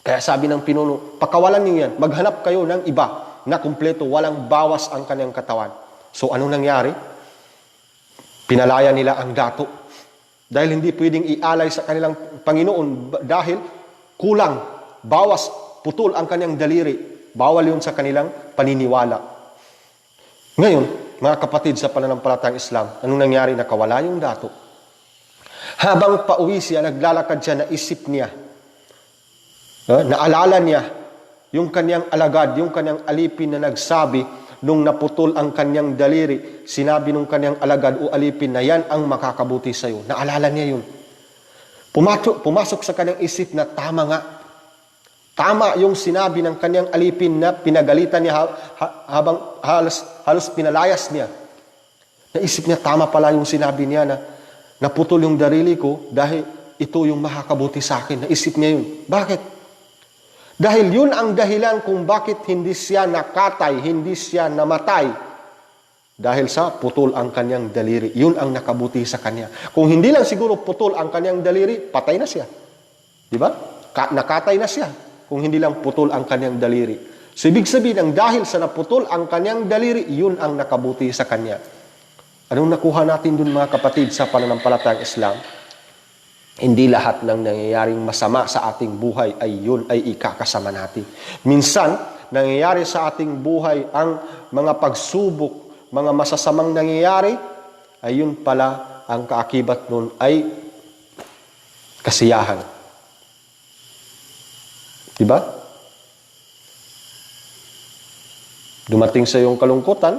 Kaya sabi ng pinuno, pakawalan niyo yan, maghanap kayo ng iba na kumpleto, walang bawas ang kanyang katawan. So anong nangyari? Pinalaya nila ang dato. Dahil hindi pwedeng ialay sa kanilang Panginoon dahil kulang, bawas, putol ang kanyang daliri. Bawal yun sa kanilang paniniwala. Ngayon, mga kapatid sa pananampalatayang Islam, anong nangyari? Nakawala yung dato. Habang pauwi siya, naglalakad siya, naisip niya, naalala niya yung kanyang alagad, yung kanyang alipin na nagsabi nung naputol ang kanyang daliri, sinabi nung kanyang alagad o alipin na yan ang makakabuti sa iyo. Naalala niya yun. Pumasok sa kanyang isip na tama nga. Tama yung sinabi ng kanyang alipin na pinagalitan niya habang halos pinalayas niya. Naisip niya, tama pala yung sinabi niya na naputol yung daliri ko dahil ito yung makakabuti sa akin. Naisip niya yun. Bakit? Dahil yun ang dahilan kung bakit hindi siya nakatay, hindi siya namatay. Dahil sa putol ang kanyang daliri. Yun ang nakabuti sa kanya. Kung hindi lang siguro putol ang kanyang daliri, patay na siya. Di ba? Nakatay na siya. Kung hindi lang putol ang kanyang daliri. So, ibig sabihin, ang dahil sa naputol ang kanyang daliri, yun ang nakabuti sa kanya. Anong nakuha natin dun, mga kapatid, sa pananampalatayang Islam? Hindi lahat ng nangyayaring masama sa ating buhay ay yun ay ikakasama natin. Minsan, nangyayari sa ating buhay ang mga pagsubok, mga masasamang nangyayari, ay yun pala ang kaakibat nun ay kasiyahan. Diba? Dumating sa iyong kalungkutan,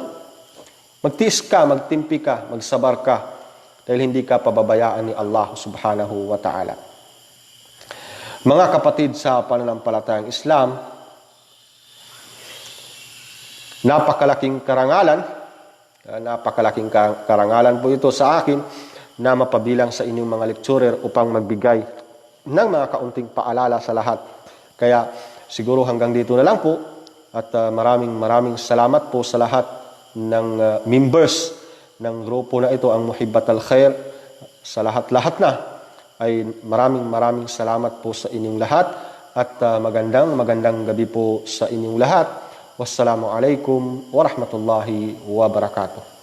magtiis ka, magtimpi ka, magsabar ka, dahil hindi ka pababayaan ni Allah subhanahu wa ta'ala. Mga kapatid sa pananampalatayang Islam, napakalaking karangalan po ito sa akin na mapabilang sa inyong mga lecturer upang magbigay ng mga kaunting paalala sa lahat. Kaya siguro hanggang dito na lang po at maraming salamat po sa lahat ng members ng grupo na ito, ang Muhibbat al-Khair. Sa lahat-lahat na ay maraming salamat po sa inyong lahat at magandang gabi po sa inyong lahat. Wassalamu alaikum warahmatullahi wabarakatuh.